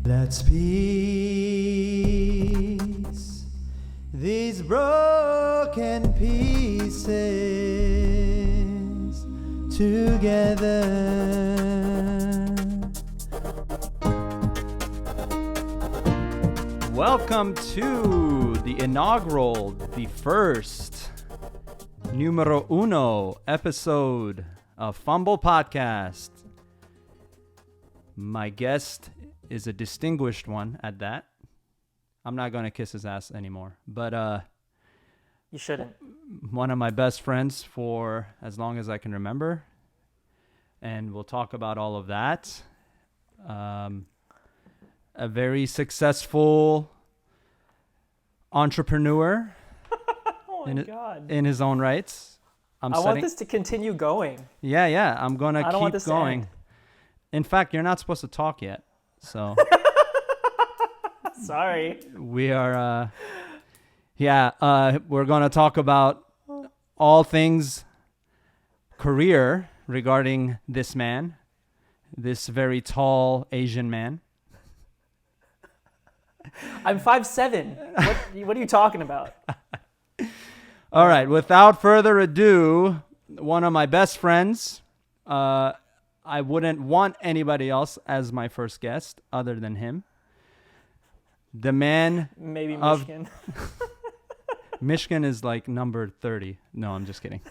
Let's piece these broken pieces together. Welcome to the inaugural, the first, numero uno episode of pHumblepodcast. My guest is a distinguished one at that. I'm not going to kiss his ass anymore, but you shouldn't. One of my best friends for as long as I can remember, and we'll talk about all of that. A very successful entrepreneur Oh my God. in his own rights. I want this to continue going. Yeah. I'm going to keep going. In fact, you're not supposed to talk yet. So sorry. We are we're going to talk about all things career regarding this man, this very tall Asian man. I'm 5'7". What are you talking about? All right, without further ado, one of my best friends, I wouldn't want anybody else as my first guest other than him. The man. Maybe Michigan. Michigan is like number 30. No, I'm just kidding.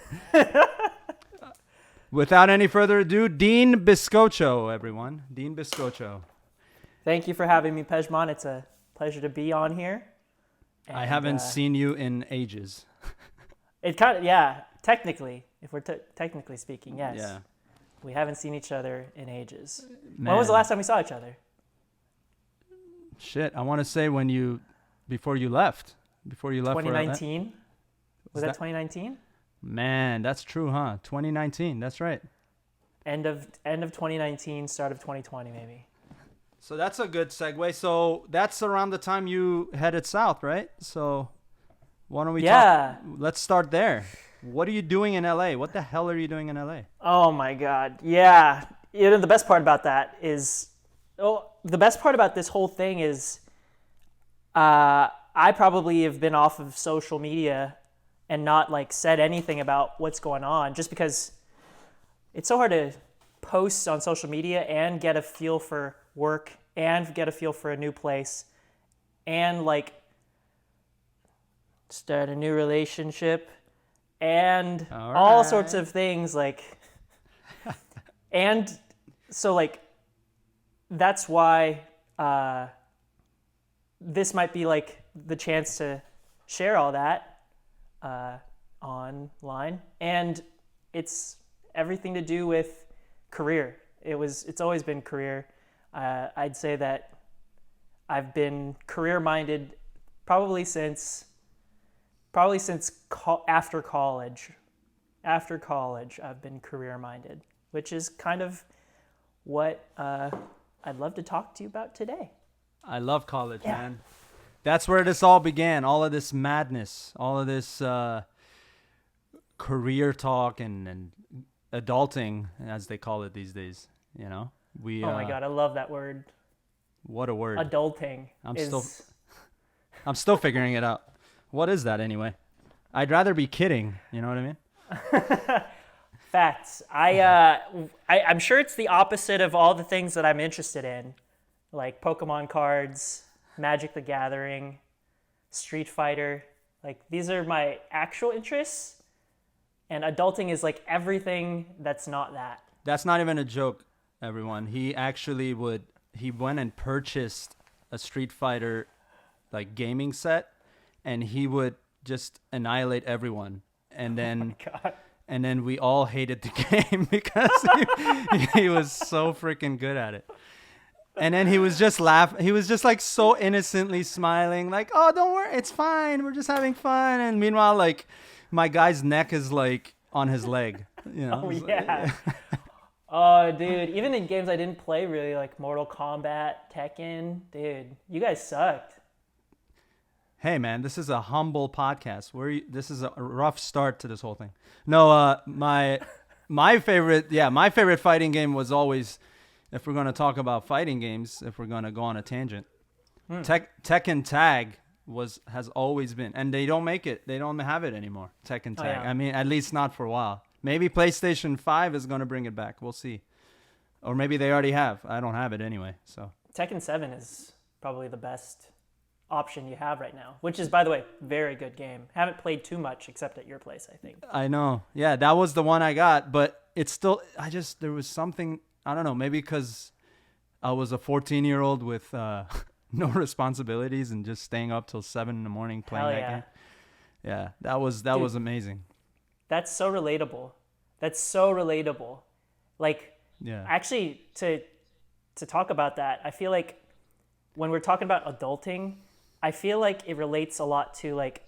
Without any further ado, Dean Biscocho, everyone. Dean Biscocho. Thank you for having me, Pejman. It's a pleasure to be on here. And I haven't seen you in ages. It technically, if we're technically speaking, yes. Yeah. We haven't seen each other in ages. Man. When was the last time we saw each other? Shit, I want to say before you left. 2019? Was that 2019? Man, that's true, huh? 2019, that's right. End of 2019, start of 2020 maybe. So that's a good segue. So that's around the time you headed south, right? So why don't we talk? Let's start there. What are you doing in LA? What the hell are you doing in LA? Oh my God. Yeah. The best part about that is, the best part about this whole thing is, I probably have been off of social media and not said anything about what's going on, just because it's so hard to post on social media and get a feel for work and get a feel for a new place and start a new relationship. And all sorts of things and so that's why this might be the chance to share all that online, and it's everything to do with career. It's always been career. I'd say that I've been career minded probably since after college. After college, I've been career-minded, which is kind of what I'd love to talk to you about today. I love college, man. That's where this all began. All of this madness, all of this career talk and adulting, as they call it these days. You know, oh my God, I love that word. What a word! Adulting. I'm still figuring it out. What is that anyway? I'd rather be kidding. You know what I mean? Facts. I'm sure it's the opposite of all the things that I'm interested in, like Pokemon cards, Magic the Gathering, Street Fighter. These are my actual interests, and adulting is everything that's not that. That's not even a joke, everyone. He went and purchased a Street Fighter gaming set, and he would just annihilate everyone, and then we all hated the game because he was so freaking good at it. And then he was just laughing. He was just so innocently smiling, "Oh, don't worry, it's fine. We're just having fun." And meanwhile, my guy's neck is on his leg. You know? Oh yeah. Oh, dude. Even in games I didn't play really, like Mortal Kombat, Tekken, dude, you guys sucked. Hey man, this is a humble podcast. This is a rough start to this whole thing. No, my favorite fighting game was always if we're going to talk about fighting games, if we're going to go on a tangent, Tekken Tag has always been, and they don't make it. They don't have it anymore. Tekken Tag. yeah. I mean, at least not for a while. Maybe PlayStation 5 is going to bring it back. We'll see. Or maybe they already have. I don't have it anyway. So Tekken 7 is probably the best option you have right now, which is, by the way, very good game. Haven't played too much except at your place, I think. I know. Yeah, that was the one I got, but it's still, there was something, I don't know, maybe because I was a 14-year-old with no responsibilities and just staying up till 7 in the morning playing that game. Yeah, that was amazing. That's so relatable. Like, yeah. Actually, to talk about that, I feel like when we're talking about adulting, I feel like it relates a lot to like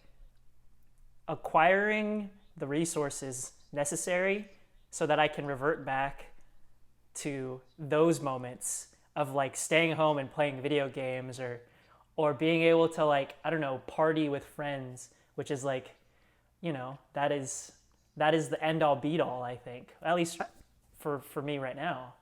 acquiring the resources necessary so that I can revert back to those moments of like staying home and playing video games or being able to, like, I don't know, party with friends, which is like, you know, that is the end all be all, I think, at least for me right now.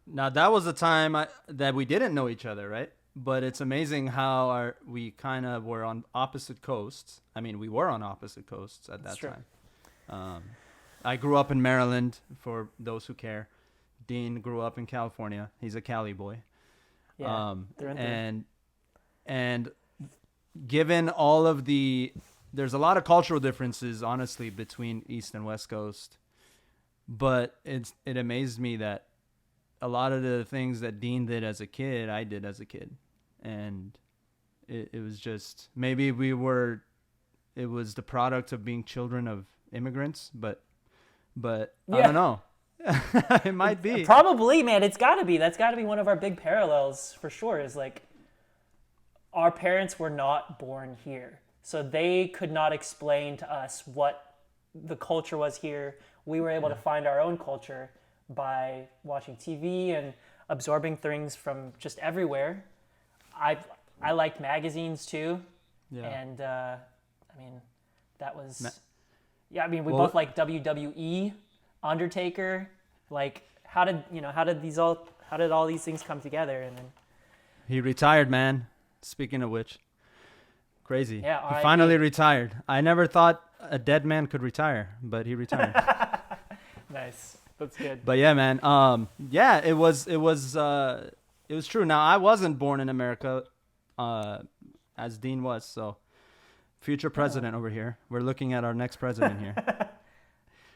Now that was a time that we didn't know each other, right? But it's amazing how we kind of were on opposite coasts. I mean, we were on opposite coasts at that time. I grew up in Maryland, for those who care. Dean grew up in California. He's a Cali boy. Yeah, and given all of there's a lot of cultural differences, honestly, between East and West Coast. But it amazed me that a lot of the things that Dean did as a kid, I did as a kid. And it was just, maybe it was the product of being children of immigrants, but I don't know. It might be. Probably, man. It's got to be. That's got to be one of our big parallels for sure, is like our parents were not born here. So they could not explain to us what the culture was here. We were able to find our own culture by watching TV and absorbing things from just everywhere. I liked magazines too. Yeah. And I mean, that was we both liked WWE, Undertaker. Like, how did all these things come together? And then he retired, man. Speaking of which, crazy. Yeah, he finally retired. I never thought a dead man could retire, but he retired. Nice. That's good. But yeah, man. It was true. Now, I wasn't born in America, as Dean was. So, future president over here. We're looking at our next president here.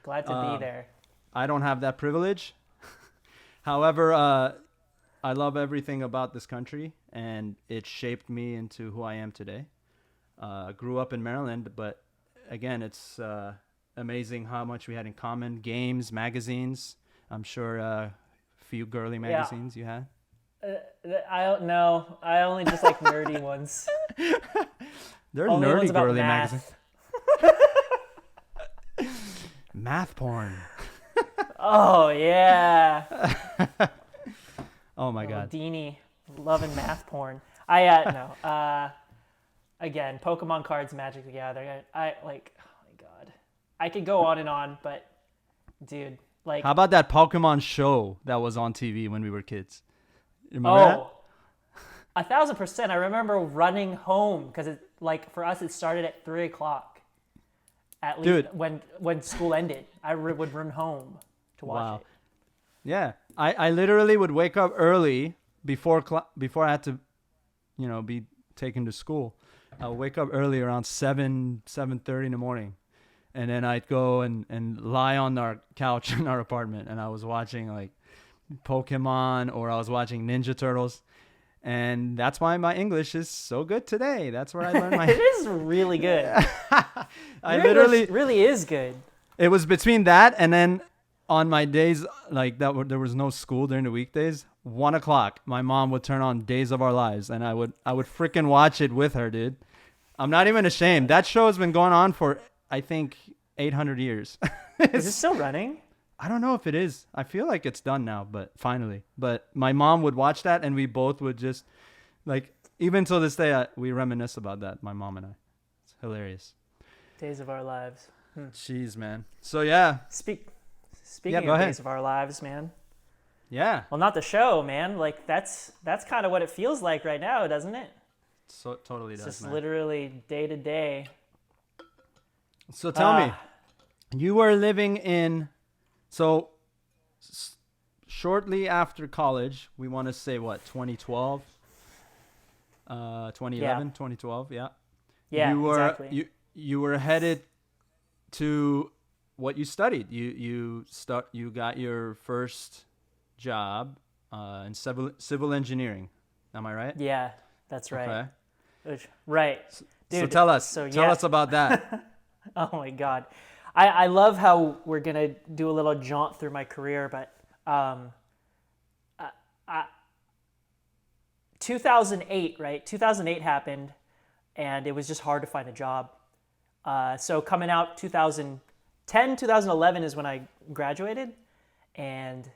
Glad to be there. I don't have that privilege. However, I love everything about this country, and it shaped me into who I am today. Grew up in Maryland, but again, it's amazing how much we had in common. Games, magazines. I'm sure a few girly magazines you had. I don't know. I only just like nerdy ones. They're only nerdy ones about girly math. magazines. Math porn. Oh, yeah. Oh, my God. Deanie, loving math porn. Again, Pokemon cards, Magic the Gathering. I like, oh, my God. I could go on and on, but, dude, like. How about that Pokemon show that was on TV when we were kids? Remember that? 1,000%. I remember running home because for us, it started at 3:00. At least when school ended, I would run home to watch it. Yeah, I literally would wake up early before I had to, be taken to school. I would wake up early around 7:30 in the morning, and then I'd go and lie on our couch in our apartment, and I was watching like Pokemon, or I was watching Ninja Turtles. And that's why my English is so good today. That's where I learned my. It is really good. English really is good. It was between that and then on my days like that, there was no school during the weekdays. 1:00, my mom would turn on Days of Our Lives, and I would freaking watch it with her, dude. I'm not even ashamed. That show has been going on for, I think, 800 years. Is it still running? I don't know if it is. I feel like it's done now, but finally. But my mom would watch that, and we both would just, like, even till this day, we reminisce about that, my mom and I. It's hilarious. Days of Our Lives. Jeez, man. So, yeah. Speaking of Days of Our Lives, man. Yeah. Well, not the show, man. Like that's kind of what it feels like right now, doesn't it? So totally It's does, just man. literally day to day. So tell me, you were living in, so shortly after college, we want to say what, 2012, 2011, 2012, yeah. Yeah, You were exactly. you were headed to what you studied. You got your first job in civil engineering. Am I right? Yeah, that's right. Okay. Right. So Dude, tell us. so Tell yeah. us about that. Oh my God. I love how we're going to do a little jaunt through my career, but 2008, right? 2008 happened, and it was just hard to find a job. So coming out 2010, 2011 is when I graduated, and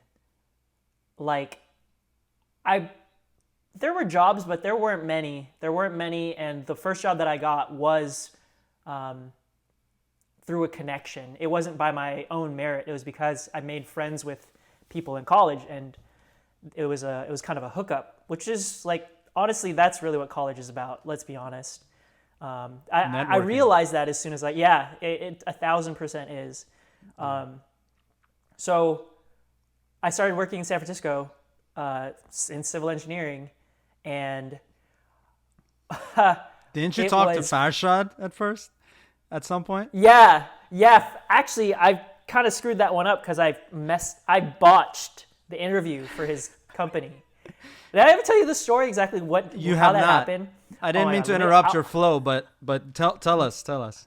like there were jobs, but there weren't many. And the first job that I got was through a connection. It wasn't by my own merit. It was because I made friends with people in college, and it was kind of a hookup, which is like, honestly, that's really what college is about. Let's be honest. I realized that as soon as it 1,000% is. So I started working in San Francisco in civil engineering, and Didn't you it talk to was- Farshad at first? At some point? yeah. Actually, I kind of screwed that one up because I botched the interview for his company. Did I ever tell you the story exactly how that happened? I didn't Oh my mean God, to interrupt your flow, but tell us.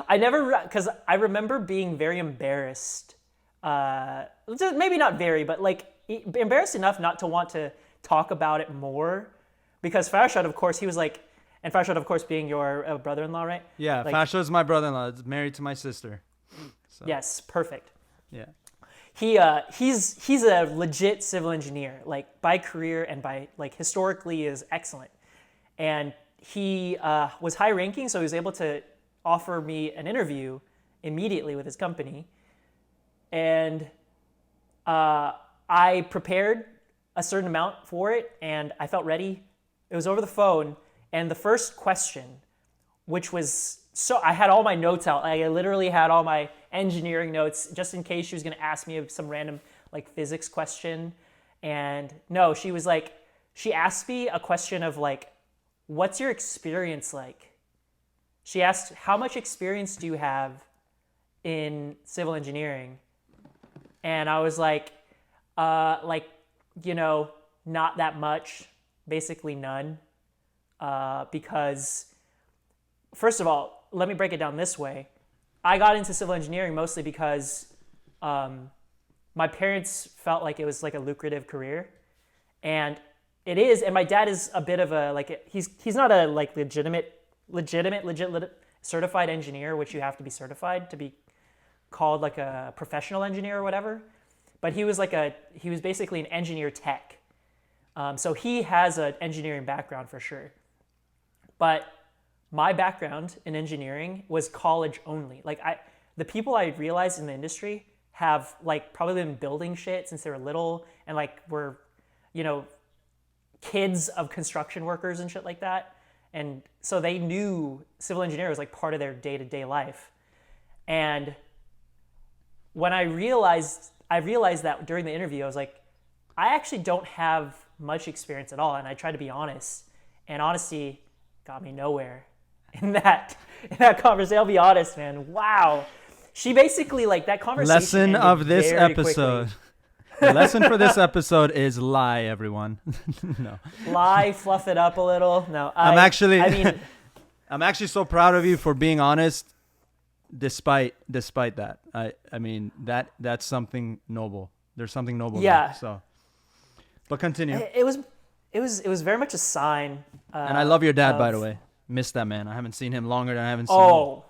I never, because I remember being very embarrassed. Maybe not very, but like embarrassed enough not to want to talk about it more. Because Farshad, of course, he was like, and Farshad, of course, being your brother-in-law, right? Yeah, like, Farshad is my brother-in-law. He's married to my sister. So. Yes, perfect. Yeah. He's a legit civil engineer, like by career and by like historically is excellent. And he was high ranking, so he was able to offer me an interview immediately with his company. And I prepared a certain amount for it, and I felt ready. It was over the phone, and the first question, which was I had all my notes out. I literally had all my engineering notes just in case she was going to ask me some random like physics question. And no, she asked me a question of like, what's your experience like? She asked, how much experience do you have in civil engineering? And I was like, not that much, basically none. Because first of all, let me break it down this way. I got into civil engineering mostly because my parents felt like it was like a lucrative career, and it is. And my dad is a bit of he's not a like legitimate certified engineer, which you have to be certified to be called like a professional engineer or whatever. But he was basically an engineer tech. So he has an engineering background for sure. But my background in engineering was college only. The people I realized in the industry have like probably been building shit since they were little and like were, kids of construction workers and shit like that. And so they knew civil engineering was like part of their day-to-day life. And when I realized that during the interview, I was like, I actually don't have much experience at all. And I tried to be honest, and honesty got me nowhere in that conversation. I'll be honest, man. Wow. She basically like that conversation. Lesson of this episode. The lesson for this episode is lie, everyone. No. Lie, fluff it up a little. No. I'm actually so proud of you for being honest despite that. I mean that's something noble. There's something noble there. So but continue. It was very much a sign. And I love your dad, by the way. Miss that man. I haven't seen him longer than I haven't seen him.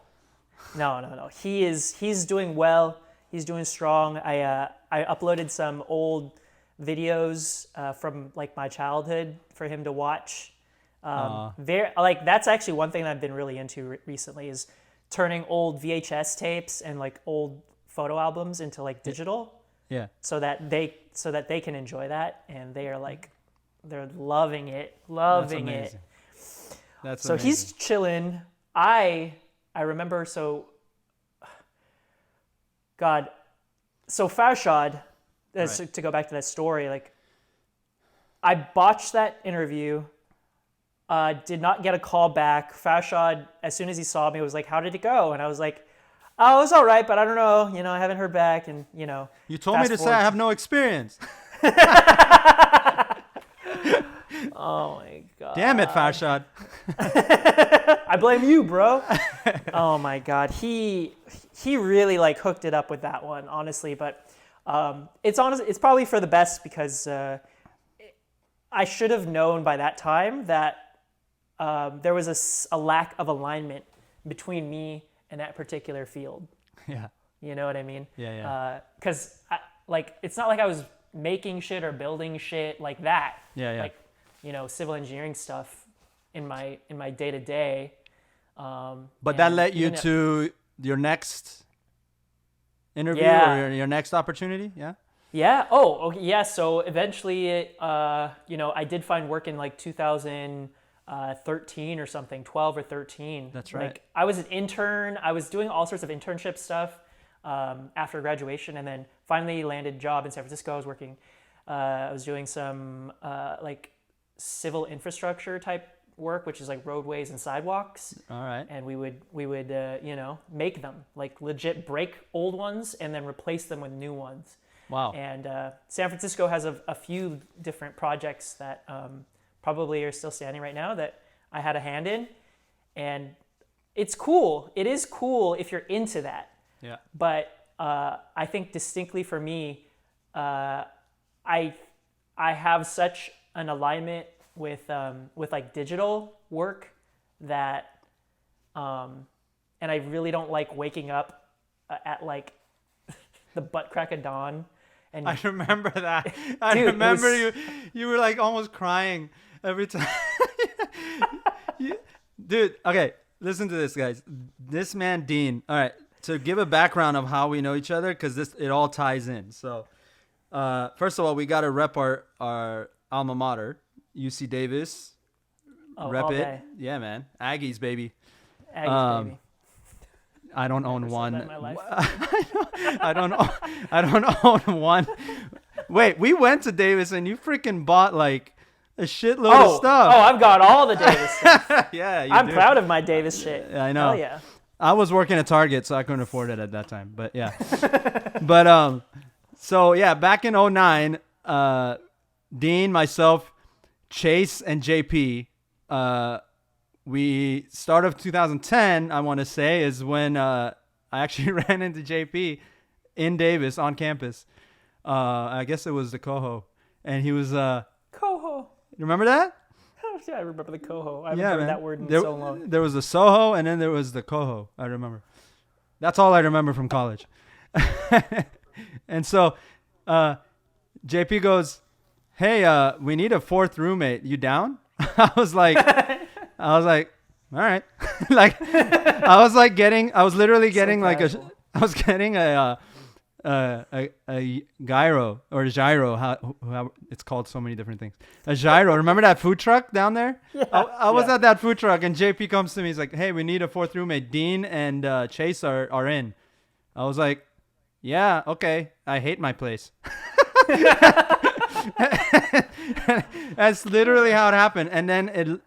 No. He's doing well. He's doing strong. I uploaded some old videos from like my childhood for him to watch. That's actually one thing that I've been really into recently is turning old VHS tapes and like old photo albums into like digital. Yeah. so that they can enjoy that, and they are like they're loving it, That's loving it. amazing. That's So amazing. he's chilling. I remember God. So Farshad, Right. to go back to that story, like I botched that interview. Did not get a call back. Farshad, as soon as he saw me, was like, "How did it go?" And I was like, "Oh, it was all right, but I don't know. You know, I haven't heard back." And You told me to say I have no experience. Oh my God. Damn it, Farshad. I blame you, bro. Oh my God. He really like hooked it up with that one, honestly. But it's probably for the best, because I should have known by that time that there was a lack of alignment between me and that particular field. Yeah. You know what I mean? Yeah. Because like it's not like I was making shit or building shit like that. Yeah. Like civil engineering stuff in my day to day. But that led you to your next interview or your next opportunity? Yeah. Yeah. Oh, okay. Yeah. So eventually, I did find work in like 2013 or something, 12 or 13. That's right. Like I was an intern. I was doing all sorts of internship stuff after graduation, and then finally landed a job in San Francisco. I was working. I was doing some like civil infrastructure type work, which is like roadways and sidewalks. All right. And we would make them, like legit break old ones and then replace them with new ones. Wow. And San Francisco has a few different projects that probably are still standing right now that I had a hand in, and it's cool. It is cool if you're into that. Yeah. But I think distinctly for me, I have such an alignment with like digital work that, and I really don't like waking up at like the butt crack of dawn. And I remember that. I remember you were like almost crying every time. Dude, okay, listen to this, guys. This man, Dean. All right, to give a background of how we know each other, because it all ties in. So, first of all, we got to rep our alma mater, UC Davis. Rep it. Day. Yeah, man. Aggies, baby. Aggies, baby. I don't own Never said one. that in my life. I don't own one. Wait, we went to Davis and you freaking bought like a shitload of stuff. Oh, I've got all the Davis stuff. Yeah, I'm proud of my Davis shit. Yeah, I know. Hell yeah. I was working at Target, so I couldn't afford it at that time. But yeah. But so yeah, back in 2009, Dean, myself, Chase, and JP, we start of 2010, I want to say, is when I actually ran into JP in Davis on campus. I guess it was the Coho, and he was Coho. You remember that? Yeah, I remember the Coho. I haven't heard that word in so long. There was the Soho, and then there was the Coho. I remember. That's all I remember from college. And so, JP goes, "Hey, we need a fourth roommate. You down?" I was like, all right. Like, I was literally getting like I was getting a gyro or gyro, how it's called so many different things. A gyro. Remember that food truck down there? Yeah, I was at that food truck, and JP comes to me. He's like, "Hey, we need a fourth roommate. Dean and Chase are in." I was like, "Yeah, okay. I hate my place." That's literally how it happened. And then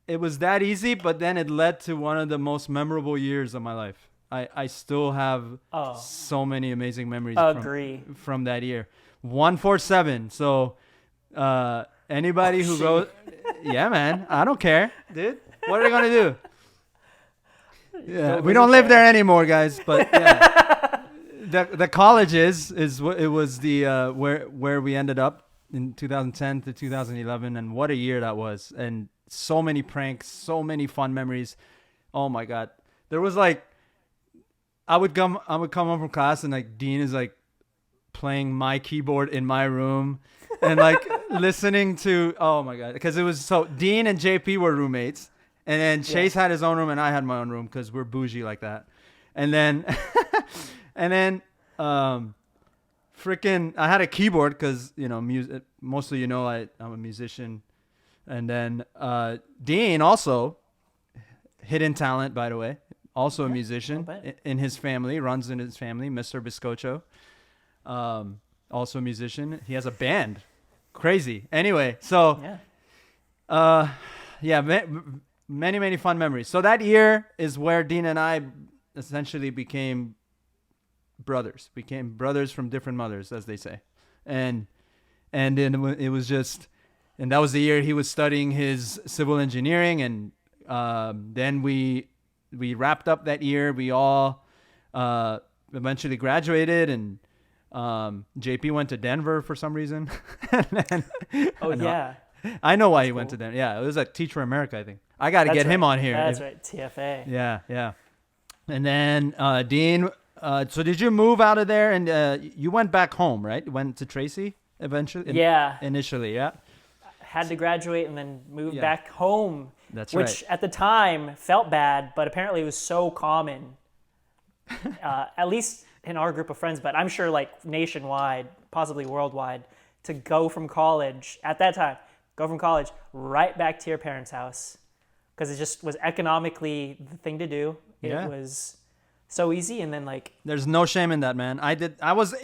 it was that easy, but then it led to one of the most memorable years of my life. I still have so many amazing memories from that year. 147. So anybody who goes, yeah, man, I don't care, dude. What are they gonna do? Yeah, we don't live there anymore, guys. But yeah, the college is it was the where we ended up in 2010 to 2011, and what a year that was, and so many pranks, so many fun memories. Oh my God, there was like. I would come home from class and like Dean is like playing my keyboard in my room and like listening to, oh my God, because it was so Dean and JP were roommates, and then Chase had his own room and I had my own room because we're bougie like that. And then freaking, I had a keyboard because, music, mostly, I'm a musician. And then Dean also, hidden talent, by the way, also a musician in his family, runs in his family, Mr. Biscocho. Also a musician. He has a band. Crazy. Anyway, so, many, many fun memories. So that year is where Dean and I essentially became brothers from different mothers, as they say. And then it was just, and that was the year he was studying his civil engineering. And then we wrapped up that year. We all eventually graduated, and JP went to Denver for some reason. I know why he went to Denver. Yeah, it was at Teach for America, I think. I got to get him on here. That's right, TFA. Yeah. And then Dean, so did you move out of there and you went back home, right? You went to Tracy eventually? Initially, yeah. Had to graduate and then moved back home. That's right. Which at the time felt bad, but apparently it was so common, at least in our group of friends, but I'm sure like nationwide, possibly worldwide, to go from college, at that time, right back to your parents' house. Because it just was economically the thing to do. It was so easy, and then like... There's no shame in that, man. I was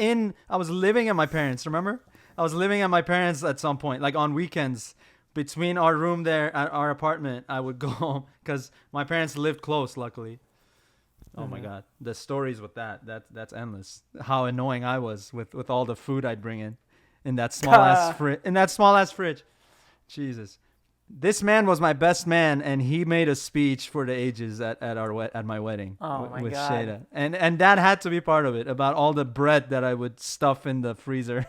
living at my parents', remember? I was living at my parents' at some point, like on weekends. Between our room there at our apartment, I would go home because my parents lived close, luckily. Oh my God, the stories with that's endless. How annoying I was with all the food I'd bring in that small ass fridge. Jesus, this man was my best man, and he made a speech for the ages at my wedding. With God. Shada, and that had to be part of it, about all the bread that I would stuff in the freezer.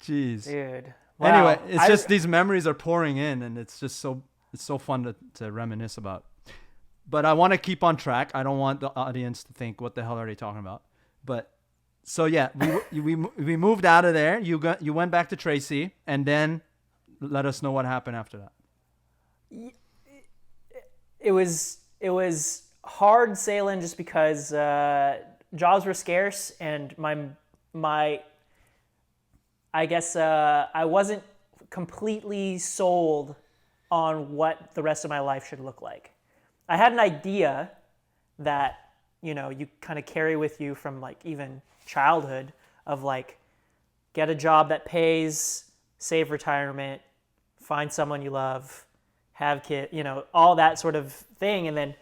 Jeez, dude. Wow. Anyway, it's just these memories are pouring in, and it's just so fun to reminisce about. But I want to keep on track. I don't want the audience to think, what the hell are they talking about? But so yeah, we moved out of there. You went back to Tracy, and then let us know what happened after that. It was hard sailing just because jobs were scarce, and my I guess I wasn't completely sold on what the rest of my life should look like. I had an idea that, you kind of carry with you from like even childhood of like, get a job that pays, save retirement, find someone you love, have kids, all that sort of thing. And then,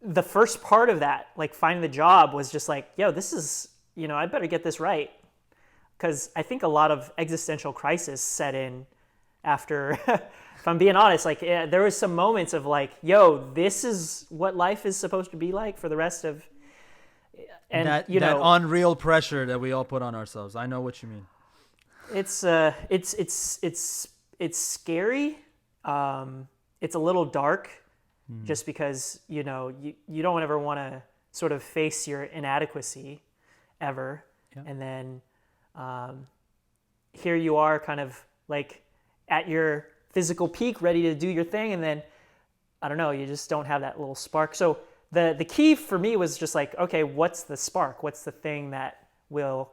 the first part of that, like finding the job, was just like, this is, I better get this right. Because I think a lot of existential crisis set in after, if I'm being honest, like there was some moments of like, this is what life is supposed to be like for the rest of, and that unreal pressure that we all put on ourselves. I know what you mean. It's scary. It's a little dark. Just because, you don't ever want to sort of face your inadequacy ever. Yeah. And then here you are kind of like at your physical peak, ready to do your thing. And then, I don't know, you just don't have that little spark. So the key for me was just like, okay, what's the spark? What's the thing that will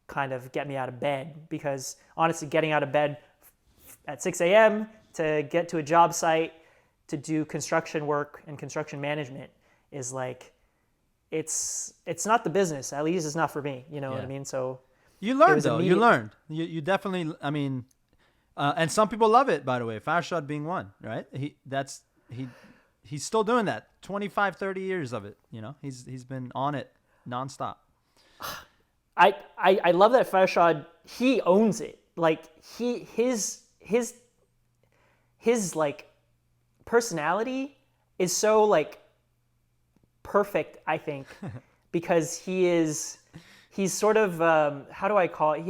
kind of get me out of bed? Because honestly, getting out of bed at 6 a.m. to get to a job site, to do construction work and construction management is like, it's not the business. At least it's not for me. You know what I mean? So you learned though. You learned. You definitely. I mean, and some people love it. By the way, Farshad being one, right? He's still doing that. 25, 30 years of it. He's been on it nonstop. I love that Farshad. He owns it. Like his like personality is so like perfect, I think, because he's sort of how do I call it?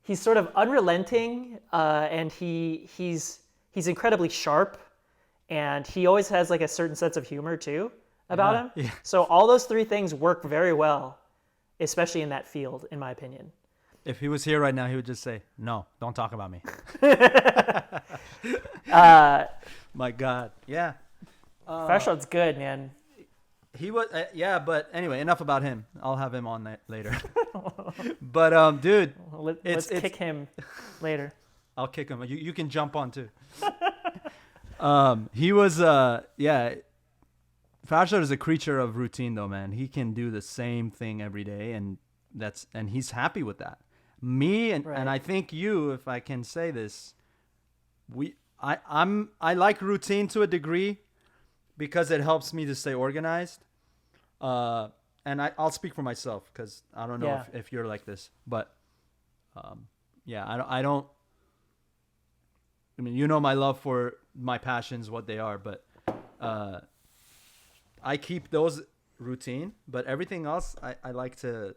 He's sort of unrelenting, and he's incredibly sharp, and he always has like a certain sense of humor too about him. Yeah. So all those three things work very well, especially in that field, in my opinion. If he was here right now, he would just say, "No, don't talk about me." My God, yeah. Farshad's good, man. He was, yeah, but anyway, enough about him. I'll have him on that later. But dude, Let's kick him later. I'll kick him. You can jump on too. He was, yeah. Farshad is a creature of routine, though, man. He can do the same thing every day, and he's happy with that. Me and I think you, if I can say this, I like routine to a degree because it helps me to stay organized. And I'll speak for myself because I don't know if you're like this, but yeah, I don't. I mean, you know my love for my passions, what they are, but I keep those routine, but everything else I like to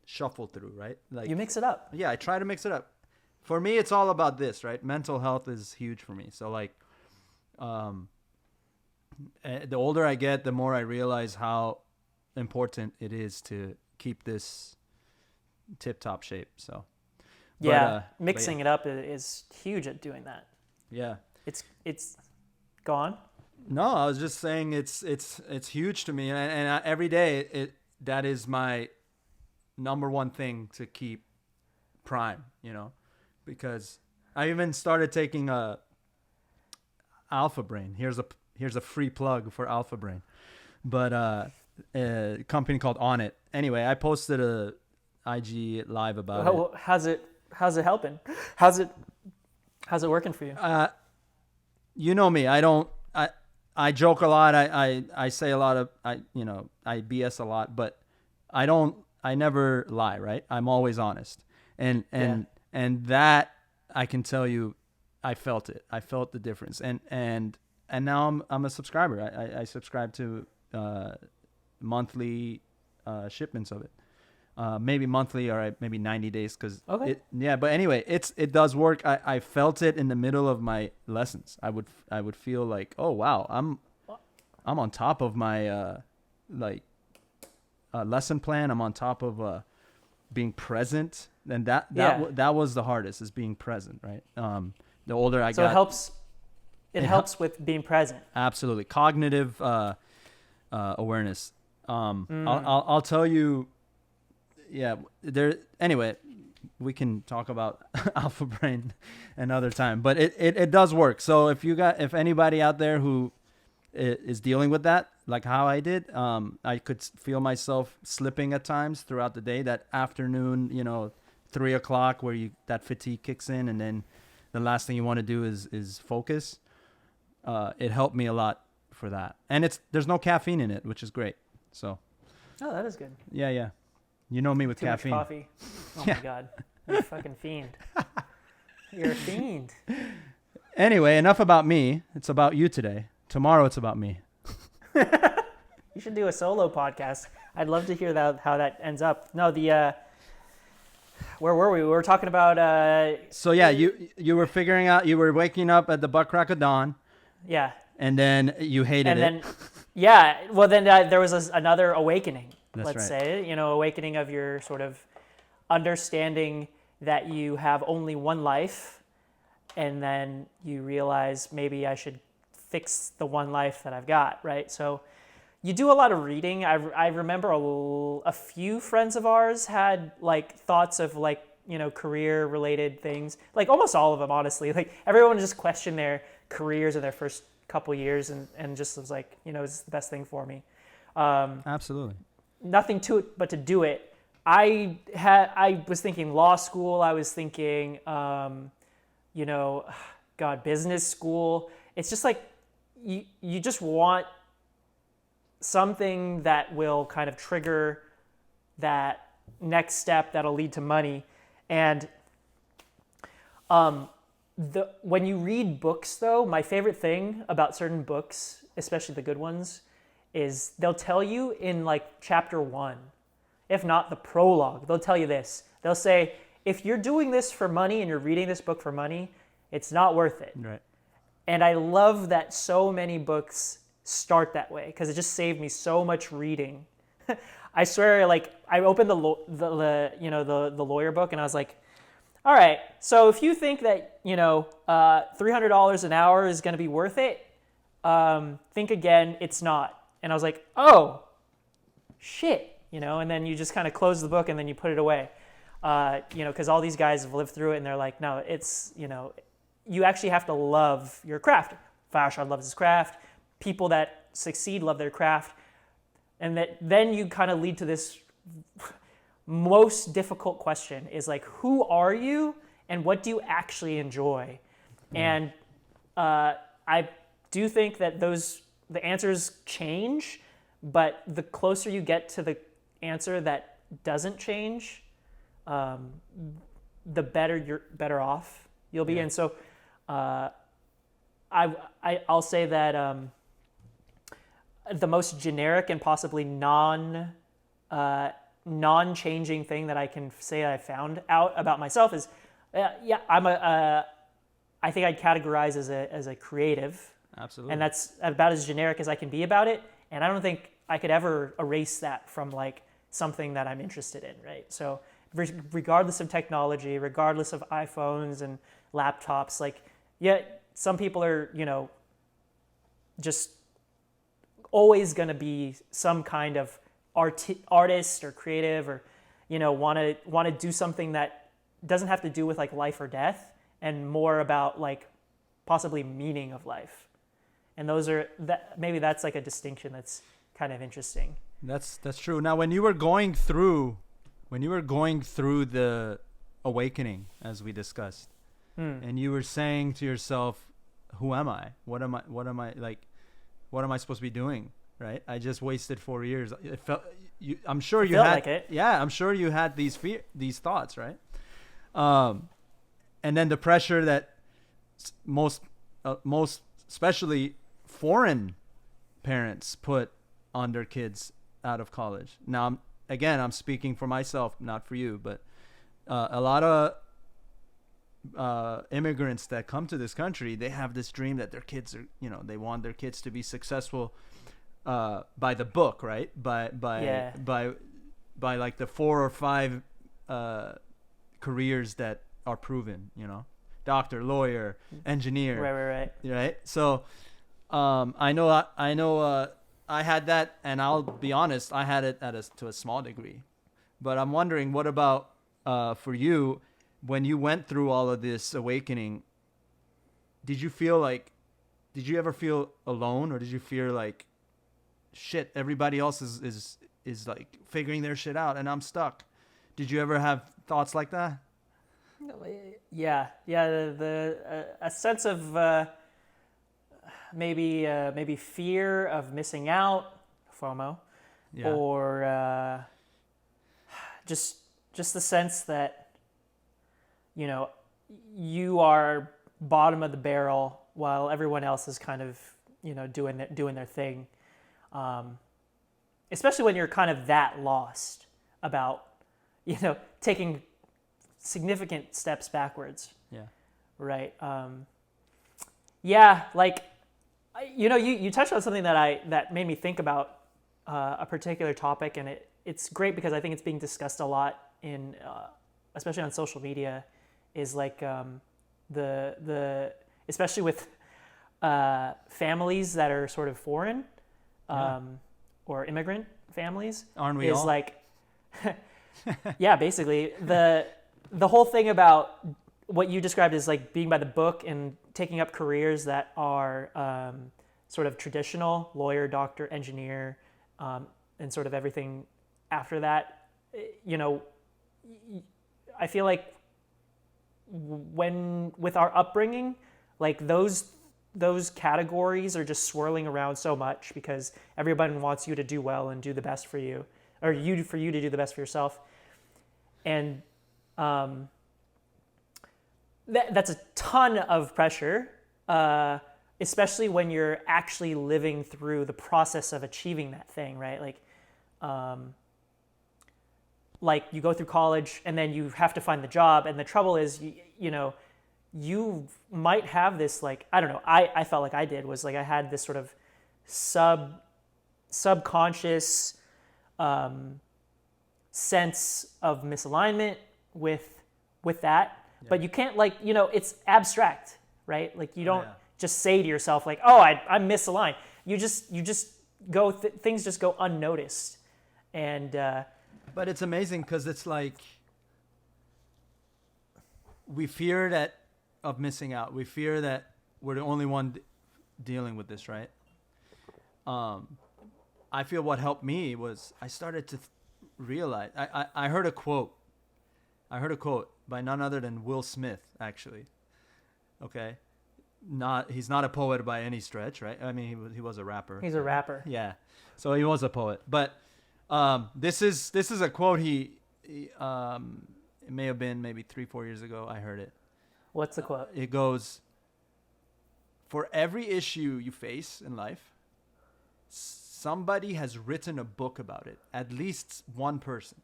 shuffle through, right? Like you mix it up. Yeah, I try to mix it up. For me, it's all about this, right? Mental health is huge for me. So like, the older I get, the more I realize how important it is to keep this tip-top shape. So mixing it up is huge at doing that. Yeah, it's gone. No, I was just saying it's huge to me, and every day that is my number one thing to keep prime, because I even started taking Alpha Brain. Here's a free plug for Alpha Brain, but a company called On It. Anyway, I posted a IG live about it. How's it helping? How's it working for you? You know me. I joke a lot. I say a lot of I BS a lot, but I never lie, right? I'm always honest. And that I can tell you I felt it. I felt the difference. And now I'm a subscriber. I subscribe to monthly shipments of it. Maybe monthly or maybe 90 days but anyway, it does work. I felt it in the middle of my lessons. I would feel like, oh wow, I'm on top of my lesson plan. I'm on top of being present, and that was the hardest, is being present, right? The older I got, it helps with being present. Absolutely. Cognitive awareness. I'll tell you. Yeah, anyway, we can talk about Alpha Brain another time, but it does work. So if anybody out there who is dealing with that, like how I did, I could feel myself slipping at times throughout the day. That afternoon, 3:00 where that fatigue kicks in, and then the last thing you want to do is focus. It helped me a lot for that, and there's no caffeine in it, which is great. So. Oh, that is good. Yeah. You know me with Too caffeine. Much coffee. Oh my God. You're a fucking fiend. You're a fiend. Anyway, enough about me. It's about you today. Tomorrow it's about me. You should do a solo podcast. I'd love to hear how that ends up. No, where were we? We were talking about So yeah, you were figuring out, you were waking up at the butt crack of dawn. Yeah. And then you hated it. Then there was another awakening. Let's say, awakening of your sort of understanding that you have only one life, and then you realize maybe I should fix the one life that I've got, right? So you do a lot of reading. I remember a few friends of ours had like thoughts of like, career related things, like almost all of them, honestly. Like everyone just questioned their careers in their first couple years and just was like, is this the best thing for me? Absolutely. Nothing to it but to do it. I was thinking law school. I was thinking, business school. It's just like you just want something that will kind of trigger that next step that'll lead to money. And when you read books, though, my favorite thing about certain books, especially the good ones, is they'll tell you in like chapter 1, if not the prologue, they'll tell you this. They'll say, if you're doing this for money and you're reading this book for money, it's not worth it. Right. And I love that so many books start that way because it just saved me so much reading. I swear, like I opened the lawyer book and I was like, all right, so if you think that, $300 an hour is going to be worth it, think again, it's not. And I was like, oh, shit, and then you just kind of close the book and then you put it away. Because all these guys have lived through it and they're like, no, it's, you actually have to love your craft. Farshad loves his craft. People that succeed love their craft. And then you kind of lead to this most difficult question is like, who are you and what do you actually enjoy? And I do think that the answers change, but the closer you get to the answer that doesn't change, the better off you'll be. Yeah. And so I'll say that the most generic and possibly non-changing thing that I can say I found out about myself is, I think I'd categorize as a creative. Absolutely. And that's about as generic as I can be about it. And I don't think I could ever erase that from like something that I'm interested in, right? So regardless of technology, regardless of iPhones and laptops, like, yeah, some people are, just always going to be some kind of artist or creative, or, want to do something that doesn't have to do with like life or death, and more about like possibly meaning of life. And maybe that's like a distinction that's kind of interesting. That's true. Now, when you were going through the awakening, as we discussed, and you were saying to yourself, who am I? What am I supposed to be doing? Right? I just wasted 4 years. It felt, I'm sure you had like it. Yeah, I'm sure you had these thoughts, right? And then the pressure that most especially foreign parents put on their kids out of college. Now, I'm speaking for myself, not for you, but a lot of immigrants that come to this country, they have this dream that their kids are, they want their kids to be successful by the book, right? By like the 4 or 5 careers that are proven, doctor, lawyer, engineer. Right. So I know I had that, and I'll be honest, I had it to a small degree. But I'm wondering, what about for you, when you went through all of this awakening, did you ever feel alone, or did you feel like, shit, everybody else is like figuring their shit out and I'm stuck? Did you ever have thoughts like that? Yeah. A sense of maybe fear of missing out, FOMO, or just the sense that you are bottom of the barrel while everyone else is kind of doing their thing, especially when you're kind of that lost about taking significant steps backwards. Yeah. Right. Like, you touched on something that made me think about a particular topic, and it's great because I think it's being discussed a lot in, especially on social media, is like the especially with families that are sort of foreign, or immigrant families. Aren't we is all? Like, yeah, basically the whole thing about what you described as like being by the book and taking up careers that are sort of traditional, lawyer, doctor, engineer, and sort of everything after that. I feel like with our upbringing, like those categories are just swirling around so much because everyone wants you to do well and do the best for you, or for you to do the best for yourself. And that's a ton of pressure, especially when you're actually living through the process of achieving that thing, right? Like you go through college and then you have to find the job, and the trouble is, you might have this, like, I don't know, I felt like I did, was like I had this sort of subconscious sense of misalignment with that. Yeah. But you can't, like, it's abstract, right? Like you don't just say to yourself like, oh, I'm misaligned. You just things just go unnoticed. And but it's amazing because it's like we fear that of missing out. We fear that we're the only one dealing with this, right? I feel what helped me was I started to realize. I heard a quote. I heard a quote by none other than Will Smith, actually. Okay, he's not a poet by any stretch, right? I mean, he was a rapper. He's a rapper. Yeah, so he was a poet. But this is a quote it may have been maybe 3-4 years ago. I heard it. What's the quote? It goes, "For every issue you face in life, somebody has written a book about it. At least one person."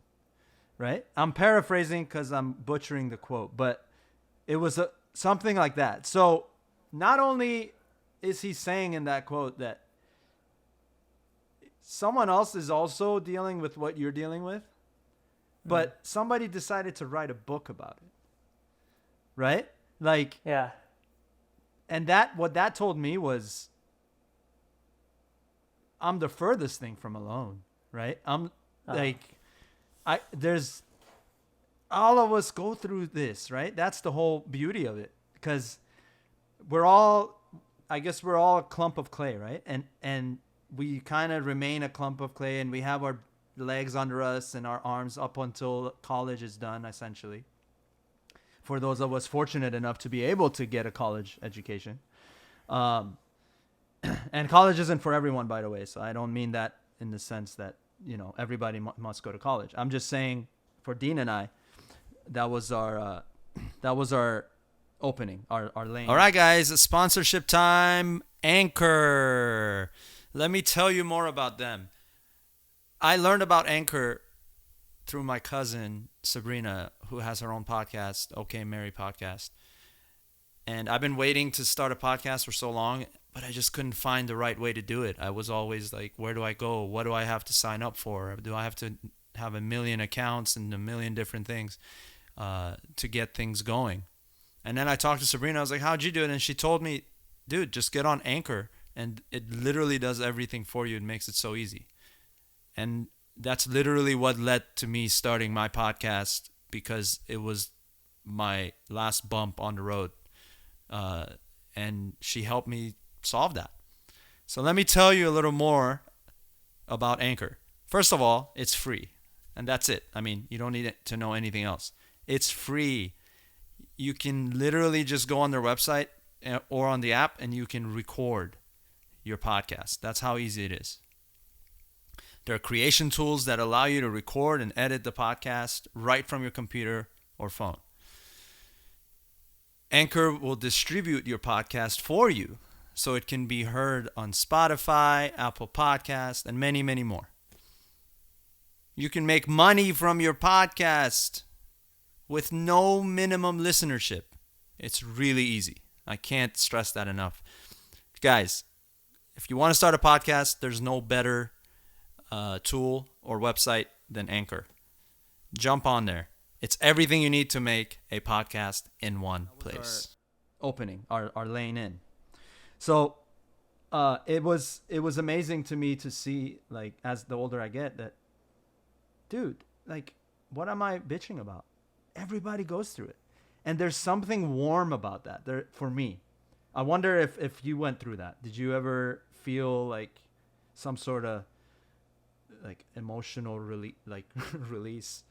Right? I'm paraphrasing because I'm butchering the quote, but it was something like that. So not only is he saying in that quote that someone else is also dealing with what you're dealing with, but somebody decided to write a book about it. Right? Like, yeah. And what that told me was I'm the furthest thing from alone, right? There's all of us go through this, right? That's the whole beauty of it, because I guess we're all a clump of clay, right? And we kind of remain a clump of clay, and we have our legs under us and our arms up until college is done, essentially. For those of us fortunate enough to be able to get a college education. And college isn't for everyone, by the way. So I don't mean that in the sense that, everybody must go to college. I'm just saying for Dean and I, that was our opening, our lane. All right, guys, sponsorship time. Anchor. Let me tell you more about them. I learned about Anchor through my cousin, Sabrina, who has her own podcast, Okay Mary Podcast. And I've been waiting to start a podcast for so long, but I just couldn't find the right way to do it. I was always like, where do I go? What do I have to sign up for? Do I have to have 1 million accounts and 1 million different things to get things going? And then I talked to Sabrina. I was like, how'd you do it? And she told me, dude, just get on Anchor. And it literally does everything for you. It makes it so easy. And that's literally what led to me starting my podcast, because it was my last bump on the road. And she helped me solve that. So let me tell you a little more about Anchor. First of all, it's free. And that's it. I mean, you don't need to know anything else. It's free. You can literally just go on their website or on the app, and you can record your podcast. That's how easy it is. There are creation tools that allow you to record and edit the podcast right from your computer or phone. Anchor will distribute your podcast for you so it can be heard on Spotify, Apple Podcasts, and many, many more. You can make money from your podcast with no minimum listenership. It's really easy. I can't stress that enough. Guys, if you want to start a podcast, there's no better tool or website than Anchor. Jump on there. It's everything you need to make a podcast in one place. Our lane in. So it was amazing to me to see, like, as the older I get, that, dude, like, what am I bitching about? Everybody goes through it. And there's something warm about that there for me. I wonder if you went through that. Did you ever feel like some sort of like emotional release?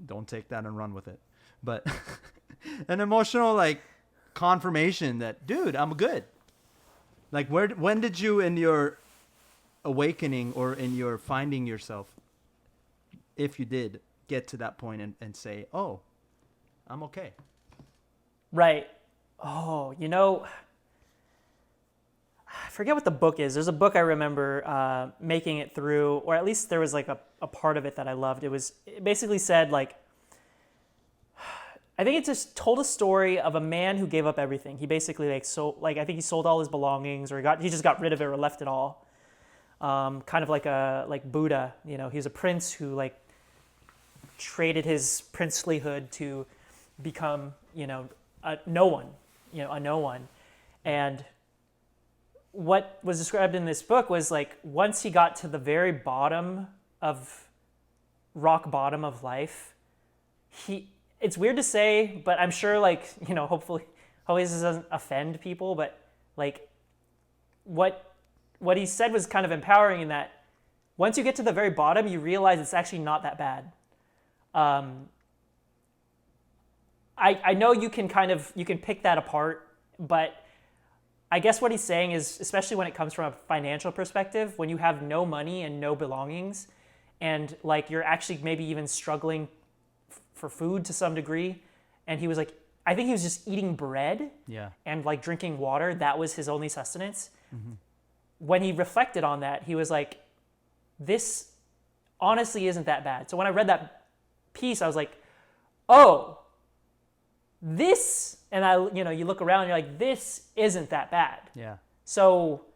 Don't take that and run with it. But an emotional like confirmation that, dude, I'm good. Like, when did you, in your awakening or in your finding yourself, if you did get to that point and say, oh, I'm okay? Right. Oh, I forget what the book is. There's a book I remember making it through, or at least there was like a part of it that I loved. It basically said, like, I think it just told a story of a man who gave up everything. He basically I think he sold all his belongings, or he just got rid of it or left it all. Kind of like Buddha, he was a prince who like traded his princelyhood to become, a no one, and what was described in this book was like once he got to the very rock bottom of life, it's weird to say, but I'm sure like, hopefully this doesn't offend people, but like what he said was kind of empowering in that once you get to the very bottom, you realize it's actually not that bad. I know you can pick that apart, but I guess what he's saying is, especially when it comes from a financial perspective, when you have no money and no belongings, and like you're actually maybe even struggling for food to some degree, and he was like, I think he was just eating bread and like drinking water. That was his only sustenance. Mm-hmm. When he reflected on that, he was like, this honestly isn't that bad. So when I read that piece, I was like, oh, this, and you look around and you're like, this isn't that bad. Yeah. So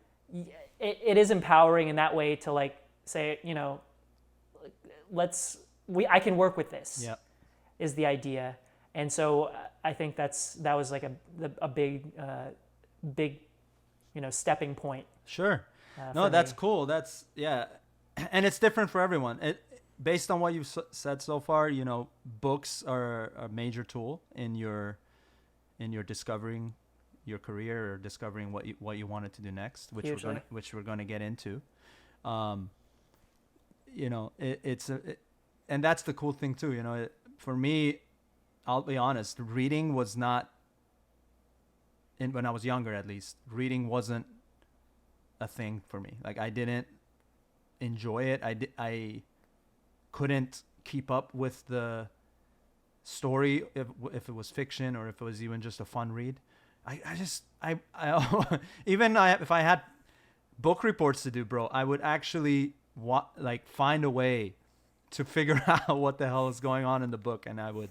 it is empowering in that way to like say, I can work with this. Yep. Is the idea. And so I think that was like a big, stepping point. Sure. No, that's cool. That's, yeah. And it's different for everyone. Based on what you've said so far, books are a major tool in your discovering your career or discovering what you wanted to do next, which we're going to get into. And that's the cool thing too. For me, I'll be honest, reading was not, when I was younger at least, reading wasn't a thing for me. Like I didn't enjoy it. I couldn't keep up with the story if it was fiction or if it was even just a fun read. If I had book reports to do, bro, I would actually find a way to figure out what the hell is going on in the book, and I would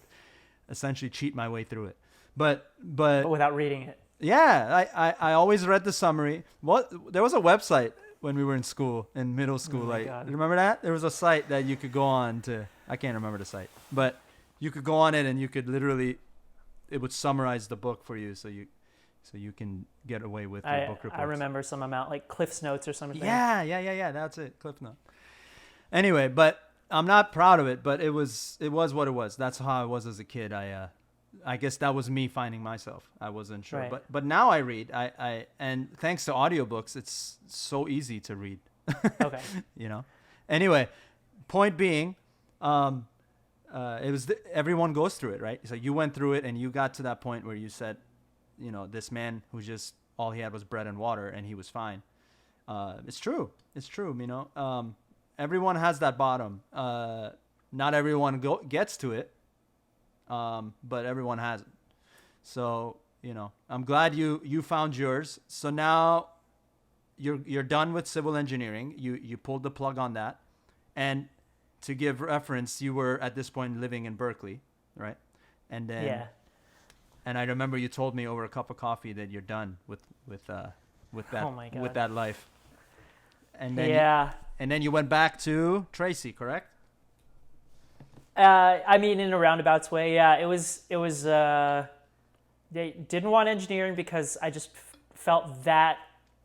essentially cheat my way through it. But without reading it. Yeah, I always read the summary. There was a website when we were in middle school. God. Remember that? There was a site that you could go on to. I can't remember the site, but you could go on it and you could literally, it would summarize the book for you, so you can get away with your book reports. I remember some amount, like Cliff's Notes or something. Yeah. That's it, Cliff Note. Anyway, but I'm not proud of it, but it was what it was. That's how I was as a kid. I guess that was me finding myself. I wasn't sure, right. but now I read. And thanks to audiobooks, it's so easy to read. Okay. Anyway, point being, it was everyone goes through it, right? So you went through it, and you got to that point where you said, this man who just all he had was bread and water, and he was fine. It's true. Everyone has that bottom. Not everyone gets to it, but everyone has it. So, I'm glad you found yours. So now you're done with civil engineering. You pulled the plug on that. And to give reference, you were at this point living in Berkeley, right? And then, yeah. And I remember you told me over a cup of coffee that you're done with that with that life. And then and then you went back to Tracy, correct? In a roundabouts way, yeah. It was. They didn't want engineering because I just felt that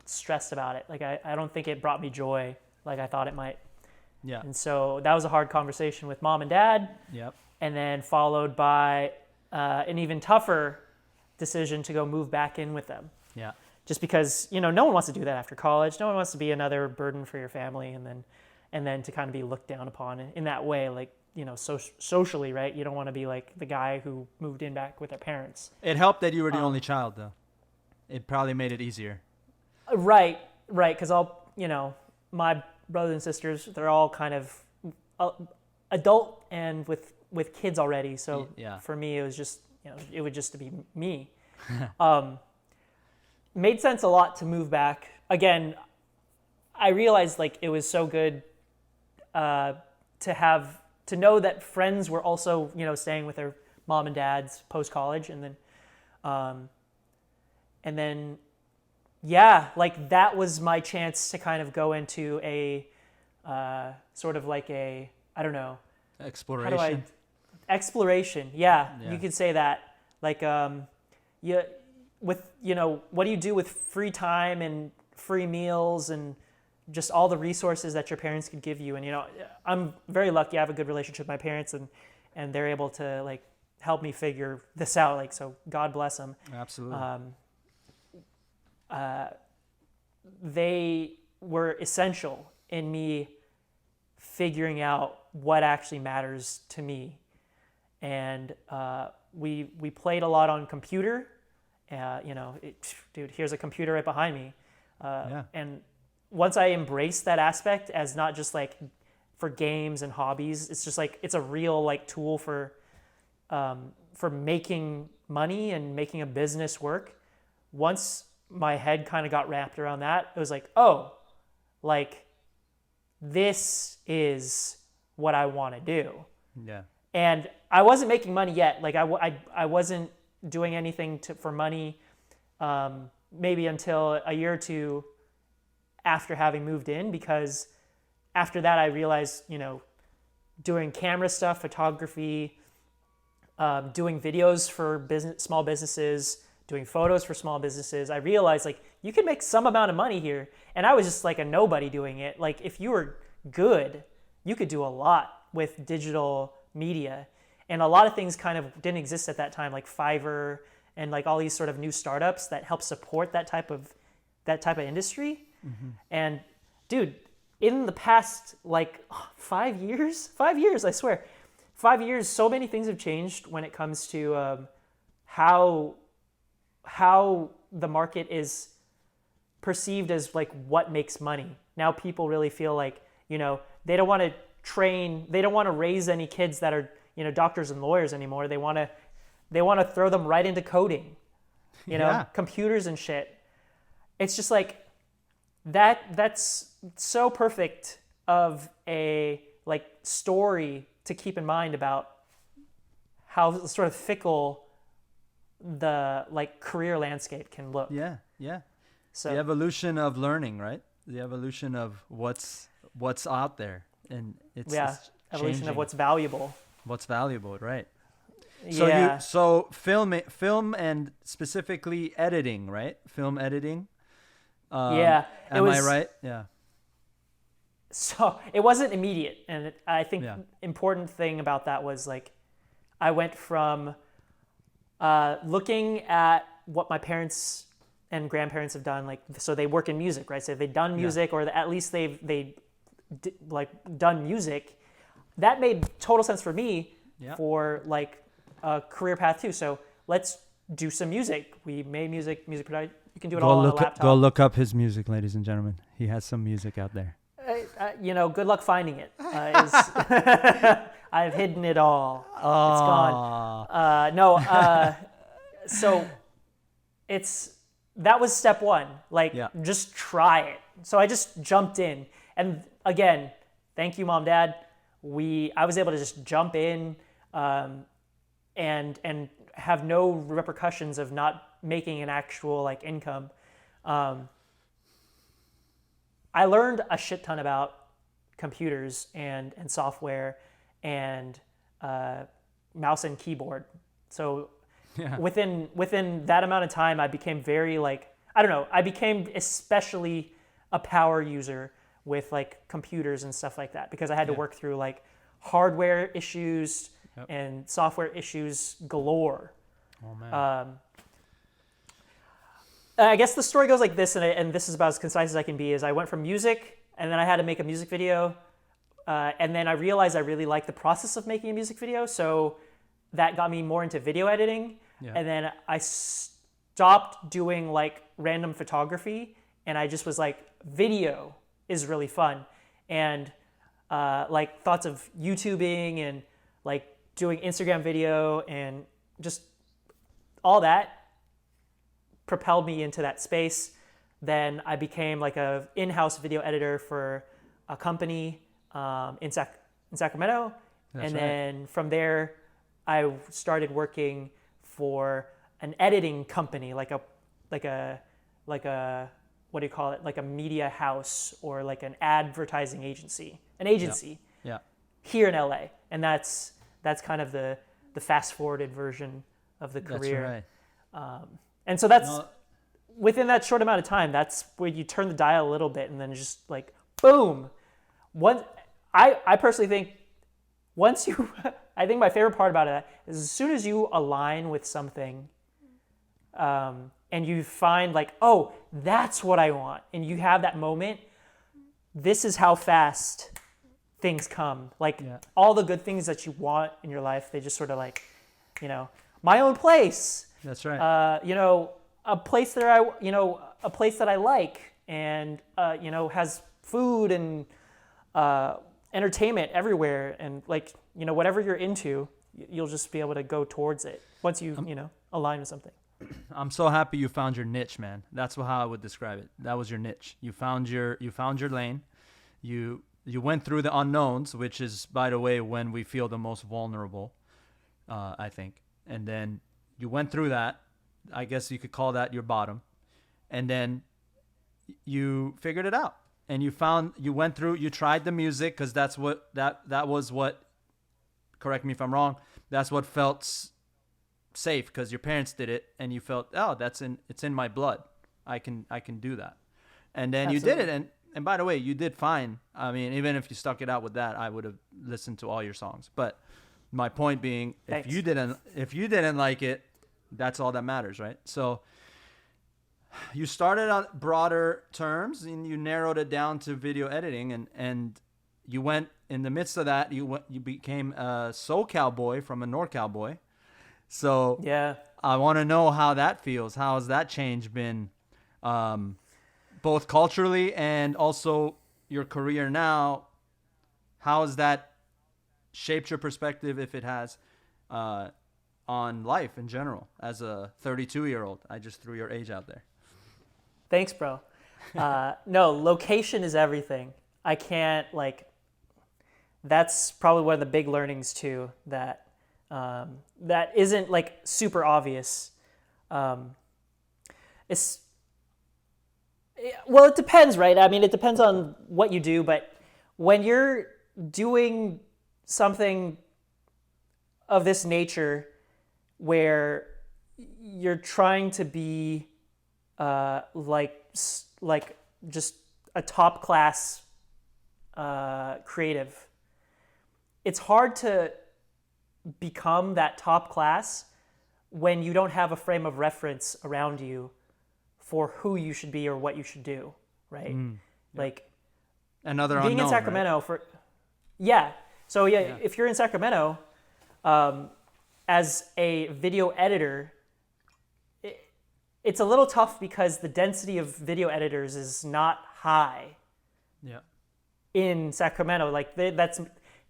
stressed about it. Like I don't think it brought me joy like I thought it might. Yeah. And so that was a hard conversation with mom and dad. Yep. And then followed by an even tougher decision to go move back in with them. Yeah. Just because, no one wants to do that after college. No one wants to be another burden for your family and then to kind of be looked down upon in that way, like, socially, right? You don't want to be like the guy who moved in back with their parents. It helped that you were the only child, though. It probably made it easier. Right. Because my brothers and sisters, they're all kind of adult and with kids already. So for me, it was just, it would just be me. Made sense a lot to move back. Again, I realized like it was so good to know that friends were also, staying with their mom and dads post-college. And then, like that was my chance to kind of go into a sort of like a, I don't know. Exploration. Exploration. Yeah, you could say that. Like, what do you do with free time and free meals and just all the resources that your parents could give you. And, I'm very lucky. I have a good relationship with my parents, and they're able to like help me figure this out. Like, so God bless them. Absolutely. They were essential in me figuring out what actually matters to me. And we played a lot on computer. Dude, here's a computer right behind me. And once I embraced that aspect as not just like for games and hobbies, it's just like it's a real like tool for making money and making a business work. Once my head kind of got wrapped around that, it was like, oh, like this is what I want to do. Yeah. And I wasn't making money yet. Like I wasn't doing anything for money maybe until a year or two after having moved in, because after that I realized, doing camera stuff, photography, doing videos for small businesses, doing photos for small businesses, I realized like you can make some amount of money here. And I was just like a nobody doing it. Like if you were good, you could do a lot with digital media. And a lot of things kind of didn't exist at that time, like Fiverr and like all these sort of new startups that help support that type of industry. Mm-hmm. And dude, in the past like 5 years, I swear, 5 years, so many things have changed when it comes to how the market is perceived as like what makes money. Now people really feel like, they don't want to raise any kids that are, doctors and lawyers anymore. They want to throw them right into coding, computers and shit. It's just like that's so perfect of a like story to keep in mind about how sort of fickle the like career landscape can look. Yeah. So the So evolution of learning, right? The evolution of what's out there, and it's evolution changing. of what's valuable. What's valuable, right? Yeah. So film and specifically editing, right? Film editing. Yeah. Am I right? Yeah. So it wasn't immediate, and I think important thing about that was like I went from looking at what my parents and grandparents have done, like so they work in music, right? So they've done music, or at least they like done music. That made total sense for me for like a career path too. So let's do some music. We made music production. You can do it all on a laptop. Go look up his music, ladies and gentlemen. He has some music out there. Good luck finding it. I've hidden it all. It's gone. So that was step one. Like, just try it. So I just jumped in. And again, thank you, Mom, Dad. I was able to just jump in and have no repercussions of not making an actual like income. I learned a shit ton about computers and software and mouse and keyboard. So within that amount of time, I became very I became especially a power user with like computers and stuff like that, because I had to work through like hardware issues and software issues galore. Oh man. I guess the story goes like this, and this is about as concise as I can be, is I went from music, and then I had to make a music video, and then I realized I really liked the process of making a music video, so that got me more into video editing, and then I stopped doing like random photography, and I just was like, video is really fun, and like thoughts of YouTubing and like doing Instagram video and just all that propelled me into that space. Then I became like a in-house video editor for a company in Sacramento. That's then from there, I started working for an editing company, like a what do you call it? Like a media house or like an advertising agency, here in LA. And that's kind of the fast forwarded version of the career. That's right. And so that's within that short amount of time, that's where you turn the dial a little bit, and then just like boom. I personally think once you, I think my favorite part about it is as soon as you align with something, and you find like, oh, that's what I want, and you have that moment, this is how fast things come. Like all the good things that you want in your life, they just sort of like, my own place. That's right. A place that a place that I like, and has food and entertainment everywhere, and like whatever you're into, you'll just be able to go towards it once you align with something. I'm so happy you found your niche, man. That's how I would describe it. That was your niche. You found your lane. You went through the unknowns, which is, by the way, when we feel the most vulnerable, I think. And then you went through that. I guess you could call that your bottom. And then you figured it out. And you tried the music, because that was what, correct me if I'm wrong, that's what felt safe, because your parents did it, and you felt, oh, it's in my blood. I can do that. And then Absolutely. You did it. And by the way, you did fine. I mean, even if you stuck it out with that, I would have listened to all your songs. But my point being, Thanks. if you didn't like it, that's all that matters, right? So you started on broader terms, and you narrowed it down to video editing, and you went in the midst of that. You became a SoCal boy from a NorCal boy. So yeah, I want to know how that feels. How has that change been, both culturally and also your career now? How has that shaped your perspective, if it has, on life in general as a 32-year-old? I just threw your age out there. Thanks, bro. No, location is everything. I can't that's probably one of the big learnings too, that isn't like super obvious. It depends, right? I mean, it depends on what you do, but when you're doing something of this nature where you're trying to be like just a top class creative, it's hard to become that top class when you don't have a frame of reference around you for who you should be or what you should do, right? Like another being unknown, in Sacramento, right? So if you're in Sacramento, as a video editor, it's a little tough because the density of video editors is not high. Yeah. In Sacramento,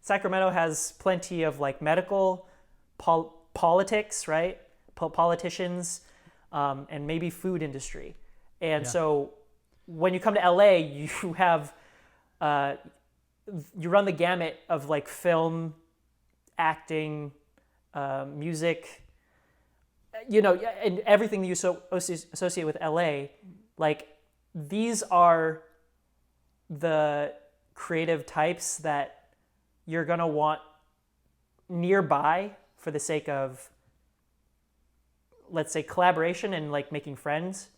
Sacramento has plenty of like medical, politics, right? Politicians, and maybe food industry. And so when you come to LA, you have, you run the gamut of like film, acting, music, and everything that you associate with LA. Like, these are the creative types that you're gonna want nearby for the sake of, let's say, collaboration and like making friends.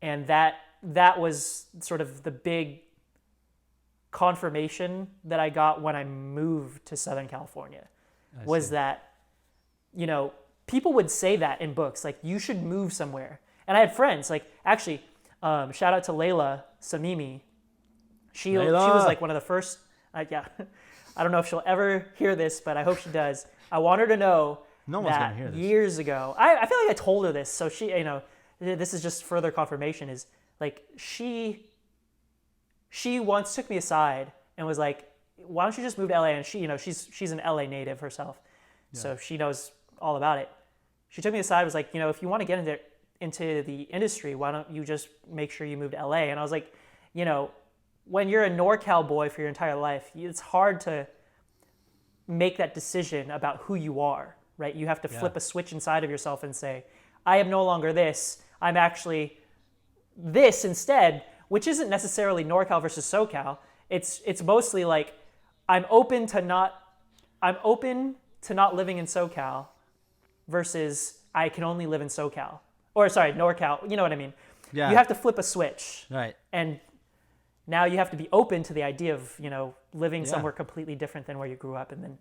And that was sort of the big confirmation that I got when I moved to Southern California. Was that, people would say that in books, like, you should move somewhere. And I had friends, like, actually, shout out to Layla Samimi. She was like one of the first, I don't know if she'll ever hear this, but I hope she does. I want her to know No one's that gonna hear this. years ago, I feel like I told her this, so she, this is just further confirmation, is like, she once took me aside and was like, why don't you just move to LA? And she, she's an LA native herself, so she knows all about it. She took me aside, was like, if you want to get into the industry, why don't you just make sure you move to LA? And I was like, when you're a NorCal boy for your entire life, it's hard to make that decision about who you are, right? You have to flip a switch inside of yourself and say, I am no longer this, I'm actually this instead, which isn't necessarily NorCal versus SoCal. It's mostly like, I'm open to not living in SoCal versus I can only live in SoCal. Or sorry, NorCal, you know what I mean? Yeah. You have to flip a switch. Right. And now you have to be open to the idea of, living Yeah. somewhere completely different than where you grew up. And then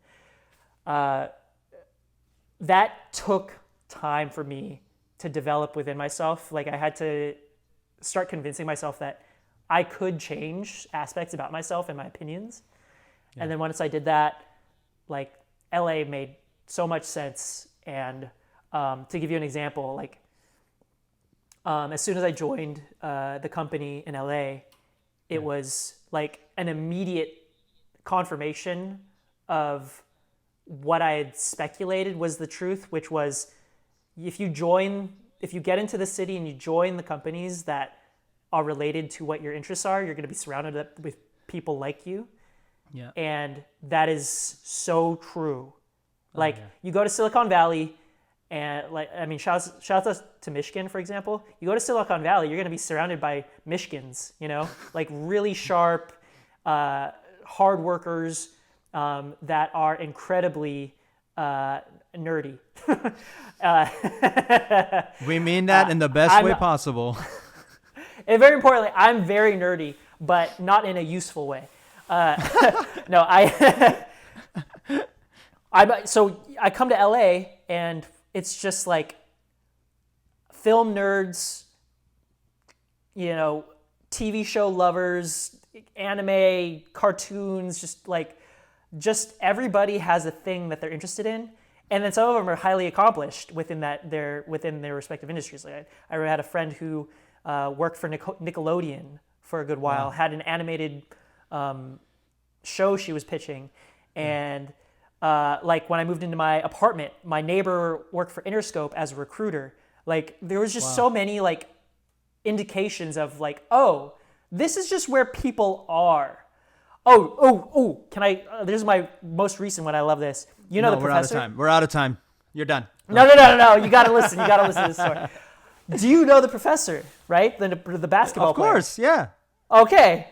that took time for me to develop within myself. Like I had to start convincing myself that I could change aspects about myself and my opinions. Yeah. And then once I did that, like LA made so much sense. And to give you an example, like as soon as I joined the company in LA, it was like an immediate confirmation of what I had speculated was the truth, which was if you get into the city and you join the companies that are related to what your interests are, you're going to be surrounded with people like you. Yeah. And that is so true. Like you go to Silicon Valley and shout out to Michigan, for example. You go to Silicon Valley, you're going to be surrounded by Michigans, like really sharp, hard workers that are incredibly nerdy. We mean that in the best way possible. And very importantly, I'm very nerdy, but not in a useful way. No, so I come to LA and it's just like film nerds, TV show lovers, anime, cartoons, just everybody has a thing that they're interested in. And then some of them are highly accomplished within their respective industries. Like I had a friend who worked for Nickelodeon for a good while, had an animated show she was pitching. And like when I moved into my apartment, my neighbor worked for Interscope as a recruiter. Like there was just so many like indications of like, oh, this is just where people are. Oh, can I, this is my most recent one. I love this. The professor? We're out of time. You're done. No. You got to listen. You got to listen to this story. Do you know the professor, right? The basketball player. Of course, yeah. Okay.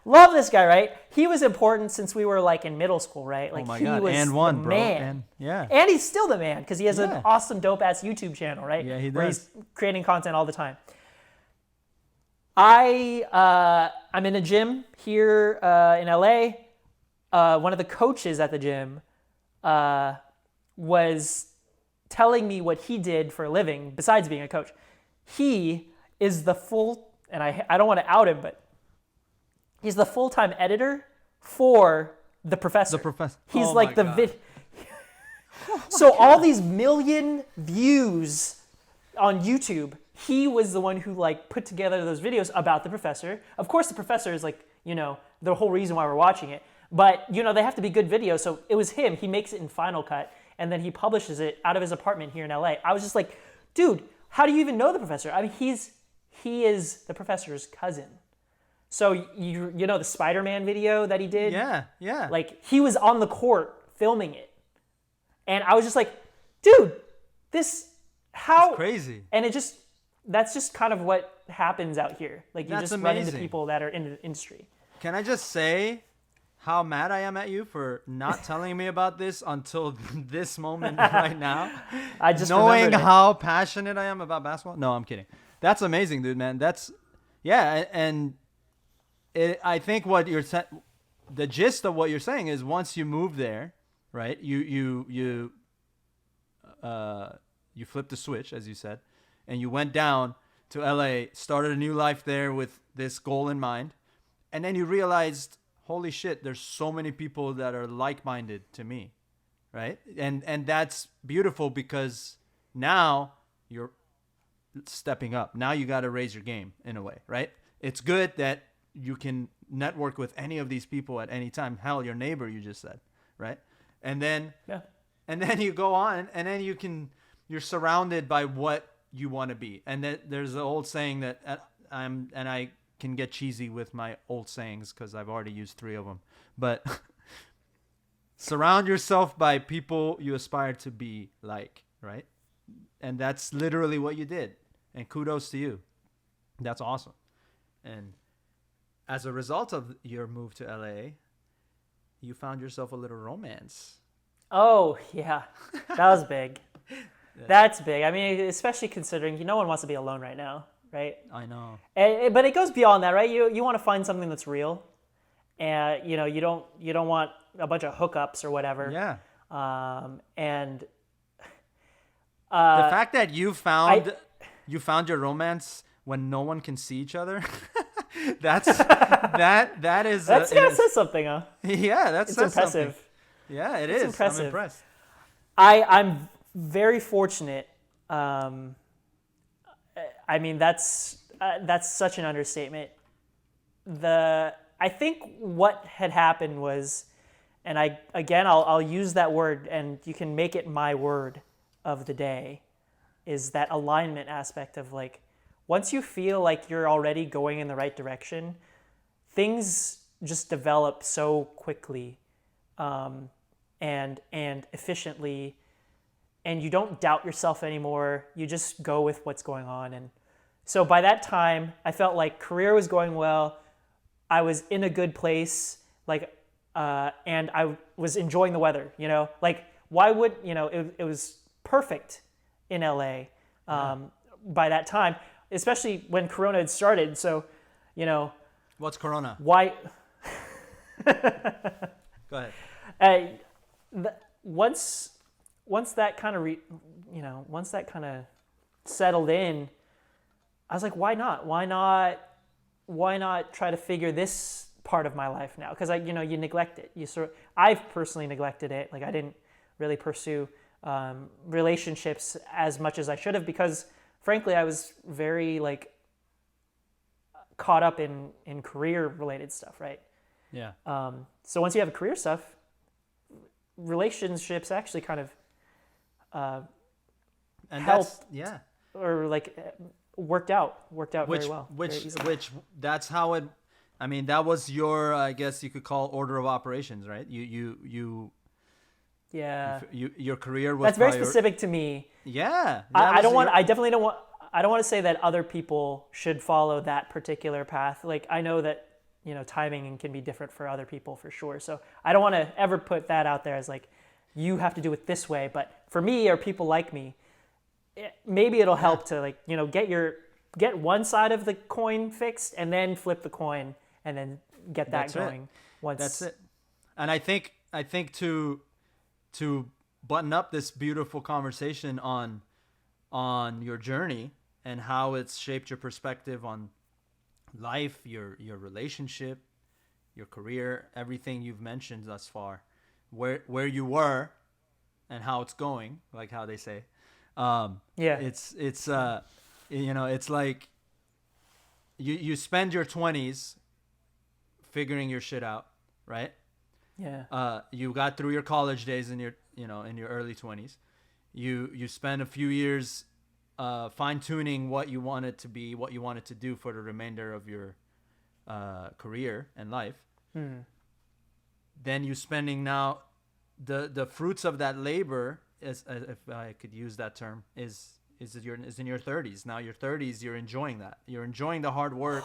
Love this guy, right? He was important since we were like in middle school, right? Like oh my he God. was and one, the bro. man. And he's still the man because he has an awesome dope ass YouTube channel, right? Yeah, he does. Where he's creating content all the time. I'm in a gym here in LA. One of the coaches at the gym was telling me what he did for a living besides being a coach. He is and I don't want to out him, but he's the full-time editor for The Professor. The Professor. He's like the So all these million views on YouTube, he was the one who like put together those videos about The Professor. Of course, The Professor is like, the whole reason why we're watching it. But, they have to be good videos. So it was him. He makes it in Final Cut, and then he publishes it out of his apartment here in LA. I was just like, dude, how do you even know The Professor? I mean, he is The Professor's cousin. So you know the Spider-Man video that he did? Yeah. Like, he was on the court filming it. And I was just like, dude, how? It's crazy. And that's just kind of what happens out here. Like, you just run into people that are in the industry. Can I just say how mad I am at you for not telling me about this until this moment right now? I just knowing how passionate I am about basketball. No, I'm kidding. That's amazing, dude, man. And I think the gist of what you're saying is once you move there, right? You flipped the switch, as you said, and you went down to LA, started a new life there with this goal in mind, and then you realized, holy shit, there's so many people that are like-minded to me, right? And that's beautiful because now you're stepping up. Now you got to raise your game in a way, right? It's good that you can network with any of these people at any time. Hell, your neighbor, you just said, right? And then you go on, and then you're surrounded by what you want to be. And then there's the old saying that I can get cheesy with my old sayings because I've already used 3 of them. But surround yourself by people you aspire to be like, right? And that's literally what you did. And kudos to you. That's awesome. And as a result of your move to LA, you found yourself a little romance. Oh, yeah. That was big. That's big. I mean, especially considering no one wants to be alone right now. right? I know. But it goes beyond that, right? You want to find something that's real, and you don't want a bunch of hookups or whatever. Yeah. And The fact that you I found your romance when no one can see each other, that is says something, huh? yeah, that It's says something. impressive. Yeah, it It's is. impressive. I'm impressed. I'm very fortunate. I mean, that's such an understatement. I think what had happened was, and I'll use that word, and you can make it my word of the day, is that alignment aspect of like, once you feel like you're already going in the right direction, things just develop so quickly, and efficiently, and you don't doubt yourself anymore. You just go with what's going on. And so by that time, I felt like career was going well. I was in a good place, like, and I was enjoying the weather. Like, why would it was perfect in LA by that time, especially when Corona had started. So, What's Corona? why? Go ahead. Once that kind of once that kind of settled in, I was like, why not? Why not try to figure this part of my life now? Because you neglect it. I've personally neglected it. Like, I didn't really pursue relationships as much as I should have, because frankly, I was very like caught up in career related stuff, right? Yeah. So once you have a career stuff, relationships actually kind of And helped, yeah. or like worked out very well. Which that's how it. I mean, that was your, I guess you could call, order of operations, right? Yeah. Your career was. That's very specific to me. Yeah. I definitely don't want. I don't want to say that other people should follow that particular path. Like, I know that timing can be different for other people for sure. So I don't want to ever put that out there as like, you have to do it this way. But for me, or people like me, maybe it'll help to like get one side of the coin fixed and then flip the coin and then get that going. That's it. And I think to button up this beautiful conversation on your journey and how it's shaped your perspective on life, your relationship, your career, everything you've mentioned thus far, where you were and how it's going, like how they say. It's it's like you spend your 20s figuring your shit out, right? Yeah. You got through your college days in your early 20s. You spend a few years fine-tuning what you wanted to be, what you wanted to do for the remainder of your career and life. Then you spending now the fruits of that labor, if I could use that term, is in your 30s. Now your 30s, you're enjoying that. You're enjoying the hard work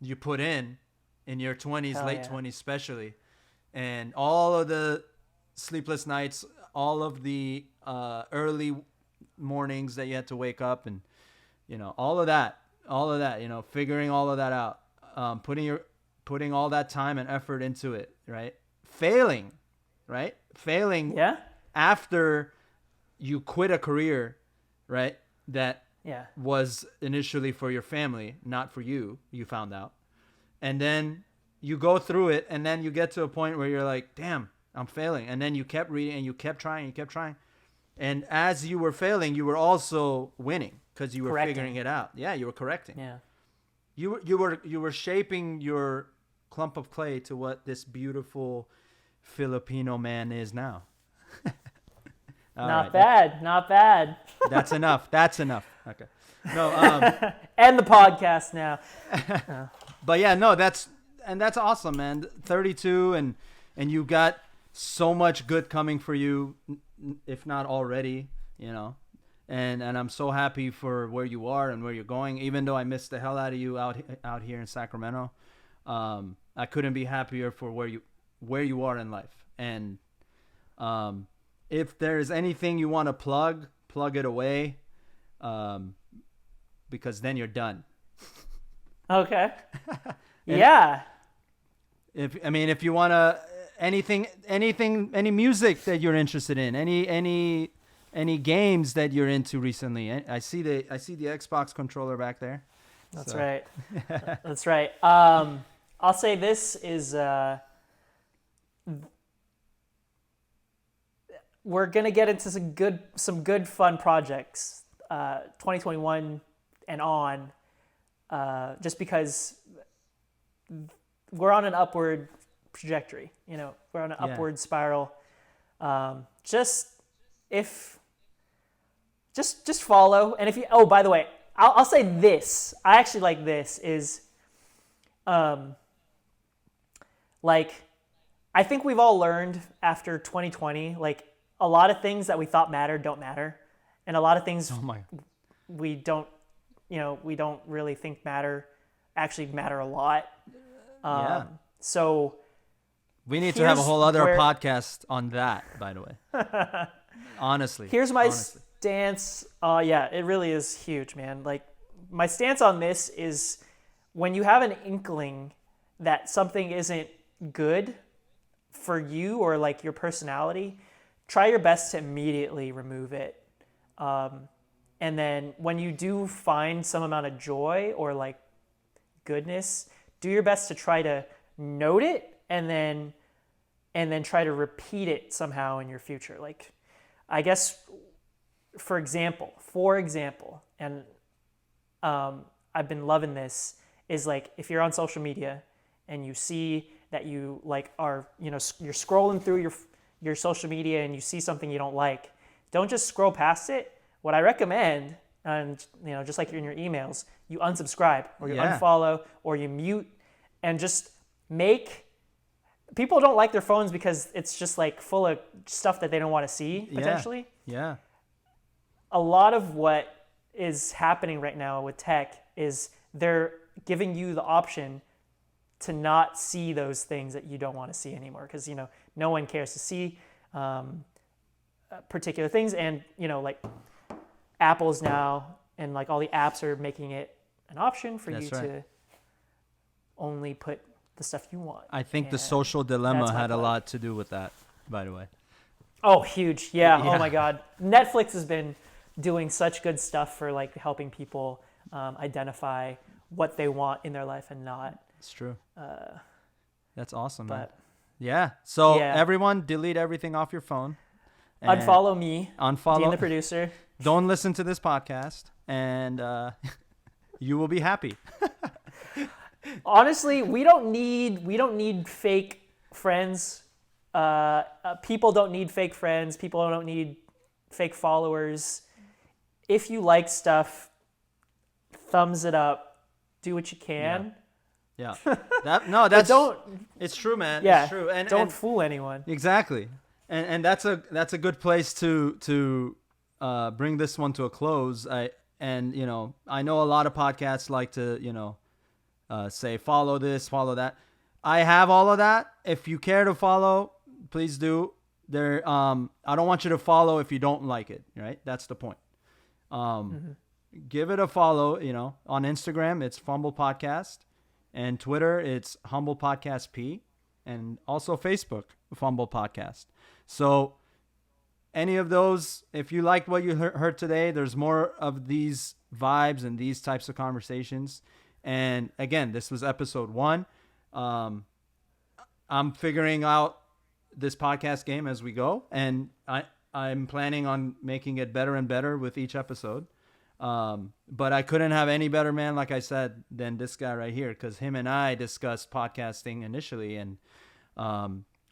you put in your 20s, Hell late yeah. 20s especially, and all of the sleepless nights, all of the early mornings that you had to wake up, and all of that, figuring all of that out, putting all that time and effort into it, right? Failing Yeah. after you quit a career, right, that Yeah. was initially for your family, not for you found out. And then you go through it, and then you get to a point where you're like, damn, I'm failing. And then you kept reading, and you kept trying. And as you were failing, you were also winning, because you were figuring it out. Yeah, you were correcting. Yeah. You were shaping your clump of clay to what this beautiful Filipino man is now. Not bad. That's enough. Okay. No. End the podcast now. But yeah, no, that's awesome, man. 32, and you got so much good coming for you, if not already, and I'm so happy for where you are and where you're going. Even though I missed the hell out of you out here in Sacramento, I couldn't be happier for where you are in life. And if there's anything you want to plug it away, because then you're done. Okay. Yeah. If you want to any music that you're interested in, any games that you're into recently. I see the Xbox controller back there. That's So. right. That's right. I'll say this is we're gonna get into some good fun projects 2021 and on, just because we're on an upward trajectory. We're on an upward spiral. Just follow, and if you by the way, I'll say this. I actually like this is like I think we've all learned after 2020, like a lot of things that we thought mattered don't matter, and a lot of things we don't really think actually matter a lot. So we need to have a whole other podcast on that, by the way. Honestly. Here's my stance. Yeah, it really is huge, man. Like my stance on this is when you have an inkling that something isn't good for you or like your personality, try your best to immediately remove it. And then when you do find some amount of joy or like goodness, do your best to try to note it and then try to repeat it somehow in your future. Like, I guess, for example, and I've been loving this, is like if you're on social media and you see that you like are, you're scrolling through your social media and you see something you don't like, don't just scroll past it. What I recommend, and just like in your emails, you unsubscribe or you unfollow or you mute, and just people don't like their phones because it's just like full of stuff that they don't want to see potentially. Yeah. A lot of what is happening right now with tech is they're giving you the option to not see those things that you don't want to see anymore, because no one cares to see particular things, and like Apple's now and like all the apps are making it an option for you to only put the stuff you want. I think the social dilemma had a lot to do with that, by the way. Oh, huge. Yeah. Oh my God. Netflix has been doing such good stuff for like helping people identify what they want in their life and not. It's true. That's awesome, man. But yeah. So everyone, delete everything off your phone. Unfollow me. Unfollow Dean the producer. Don't listen to this podcast, and you will be happy. Honestly, we don't need fake friends. People don't need fake friends. People don't need fake followers. If you like stuff, thumbs it up. Do what you can. Yeah. It's true, man. Yeah. It's true. And don't fool anyone. Exactly. And that's a good place to bring this one to a close. I know a lot of podcasts like to, say follow this, follow that. I have all of that. If you care to follow, please do. I don't want you to follow if you don't like it, right? That's the point. Give it a follow, on Instagram, it's Fumble Podcast, and Twitter, it's Humble Podcast P, and also Facebook, Fumble Podcast. So any of those, if you liked what you heard today, there's more of these vibes and these types of conversations. And again, this was episode 1. I'm figuring out this podcast game as we go, and I'm planning on making it better and better with each episode. But I couldn't have any better man, like I said, than this guy right here, because him and I discussed podcasting initially, and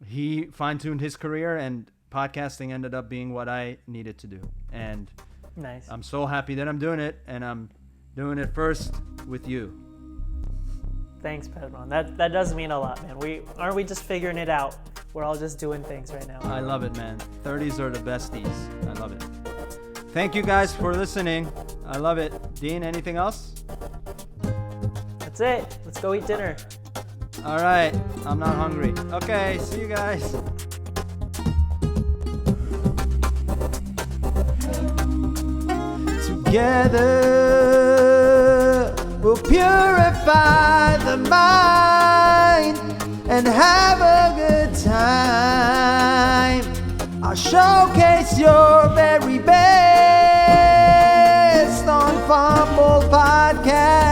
he fine-tuned his career, and podcasting ended up being what I needed to do. And nice. I'm so happy that I'm doing it, and I'm doing it first with you. Thanks, Pedron. That does mean a lot, man. Aren't we just figuring it out? We're all just doing things right now. I love it, man. 30s are the besties. I love it. Thank you guys for listening. I love it. Dean, anything else? That's it. Let's go eat dinner. All right. I'm not hungry. Okay. See you guys. Together. We'll purify the mind and have a good time. I'll showcase your very best on Fumble Podcast.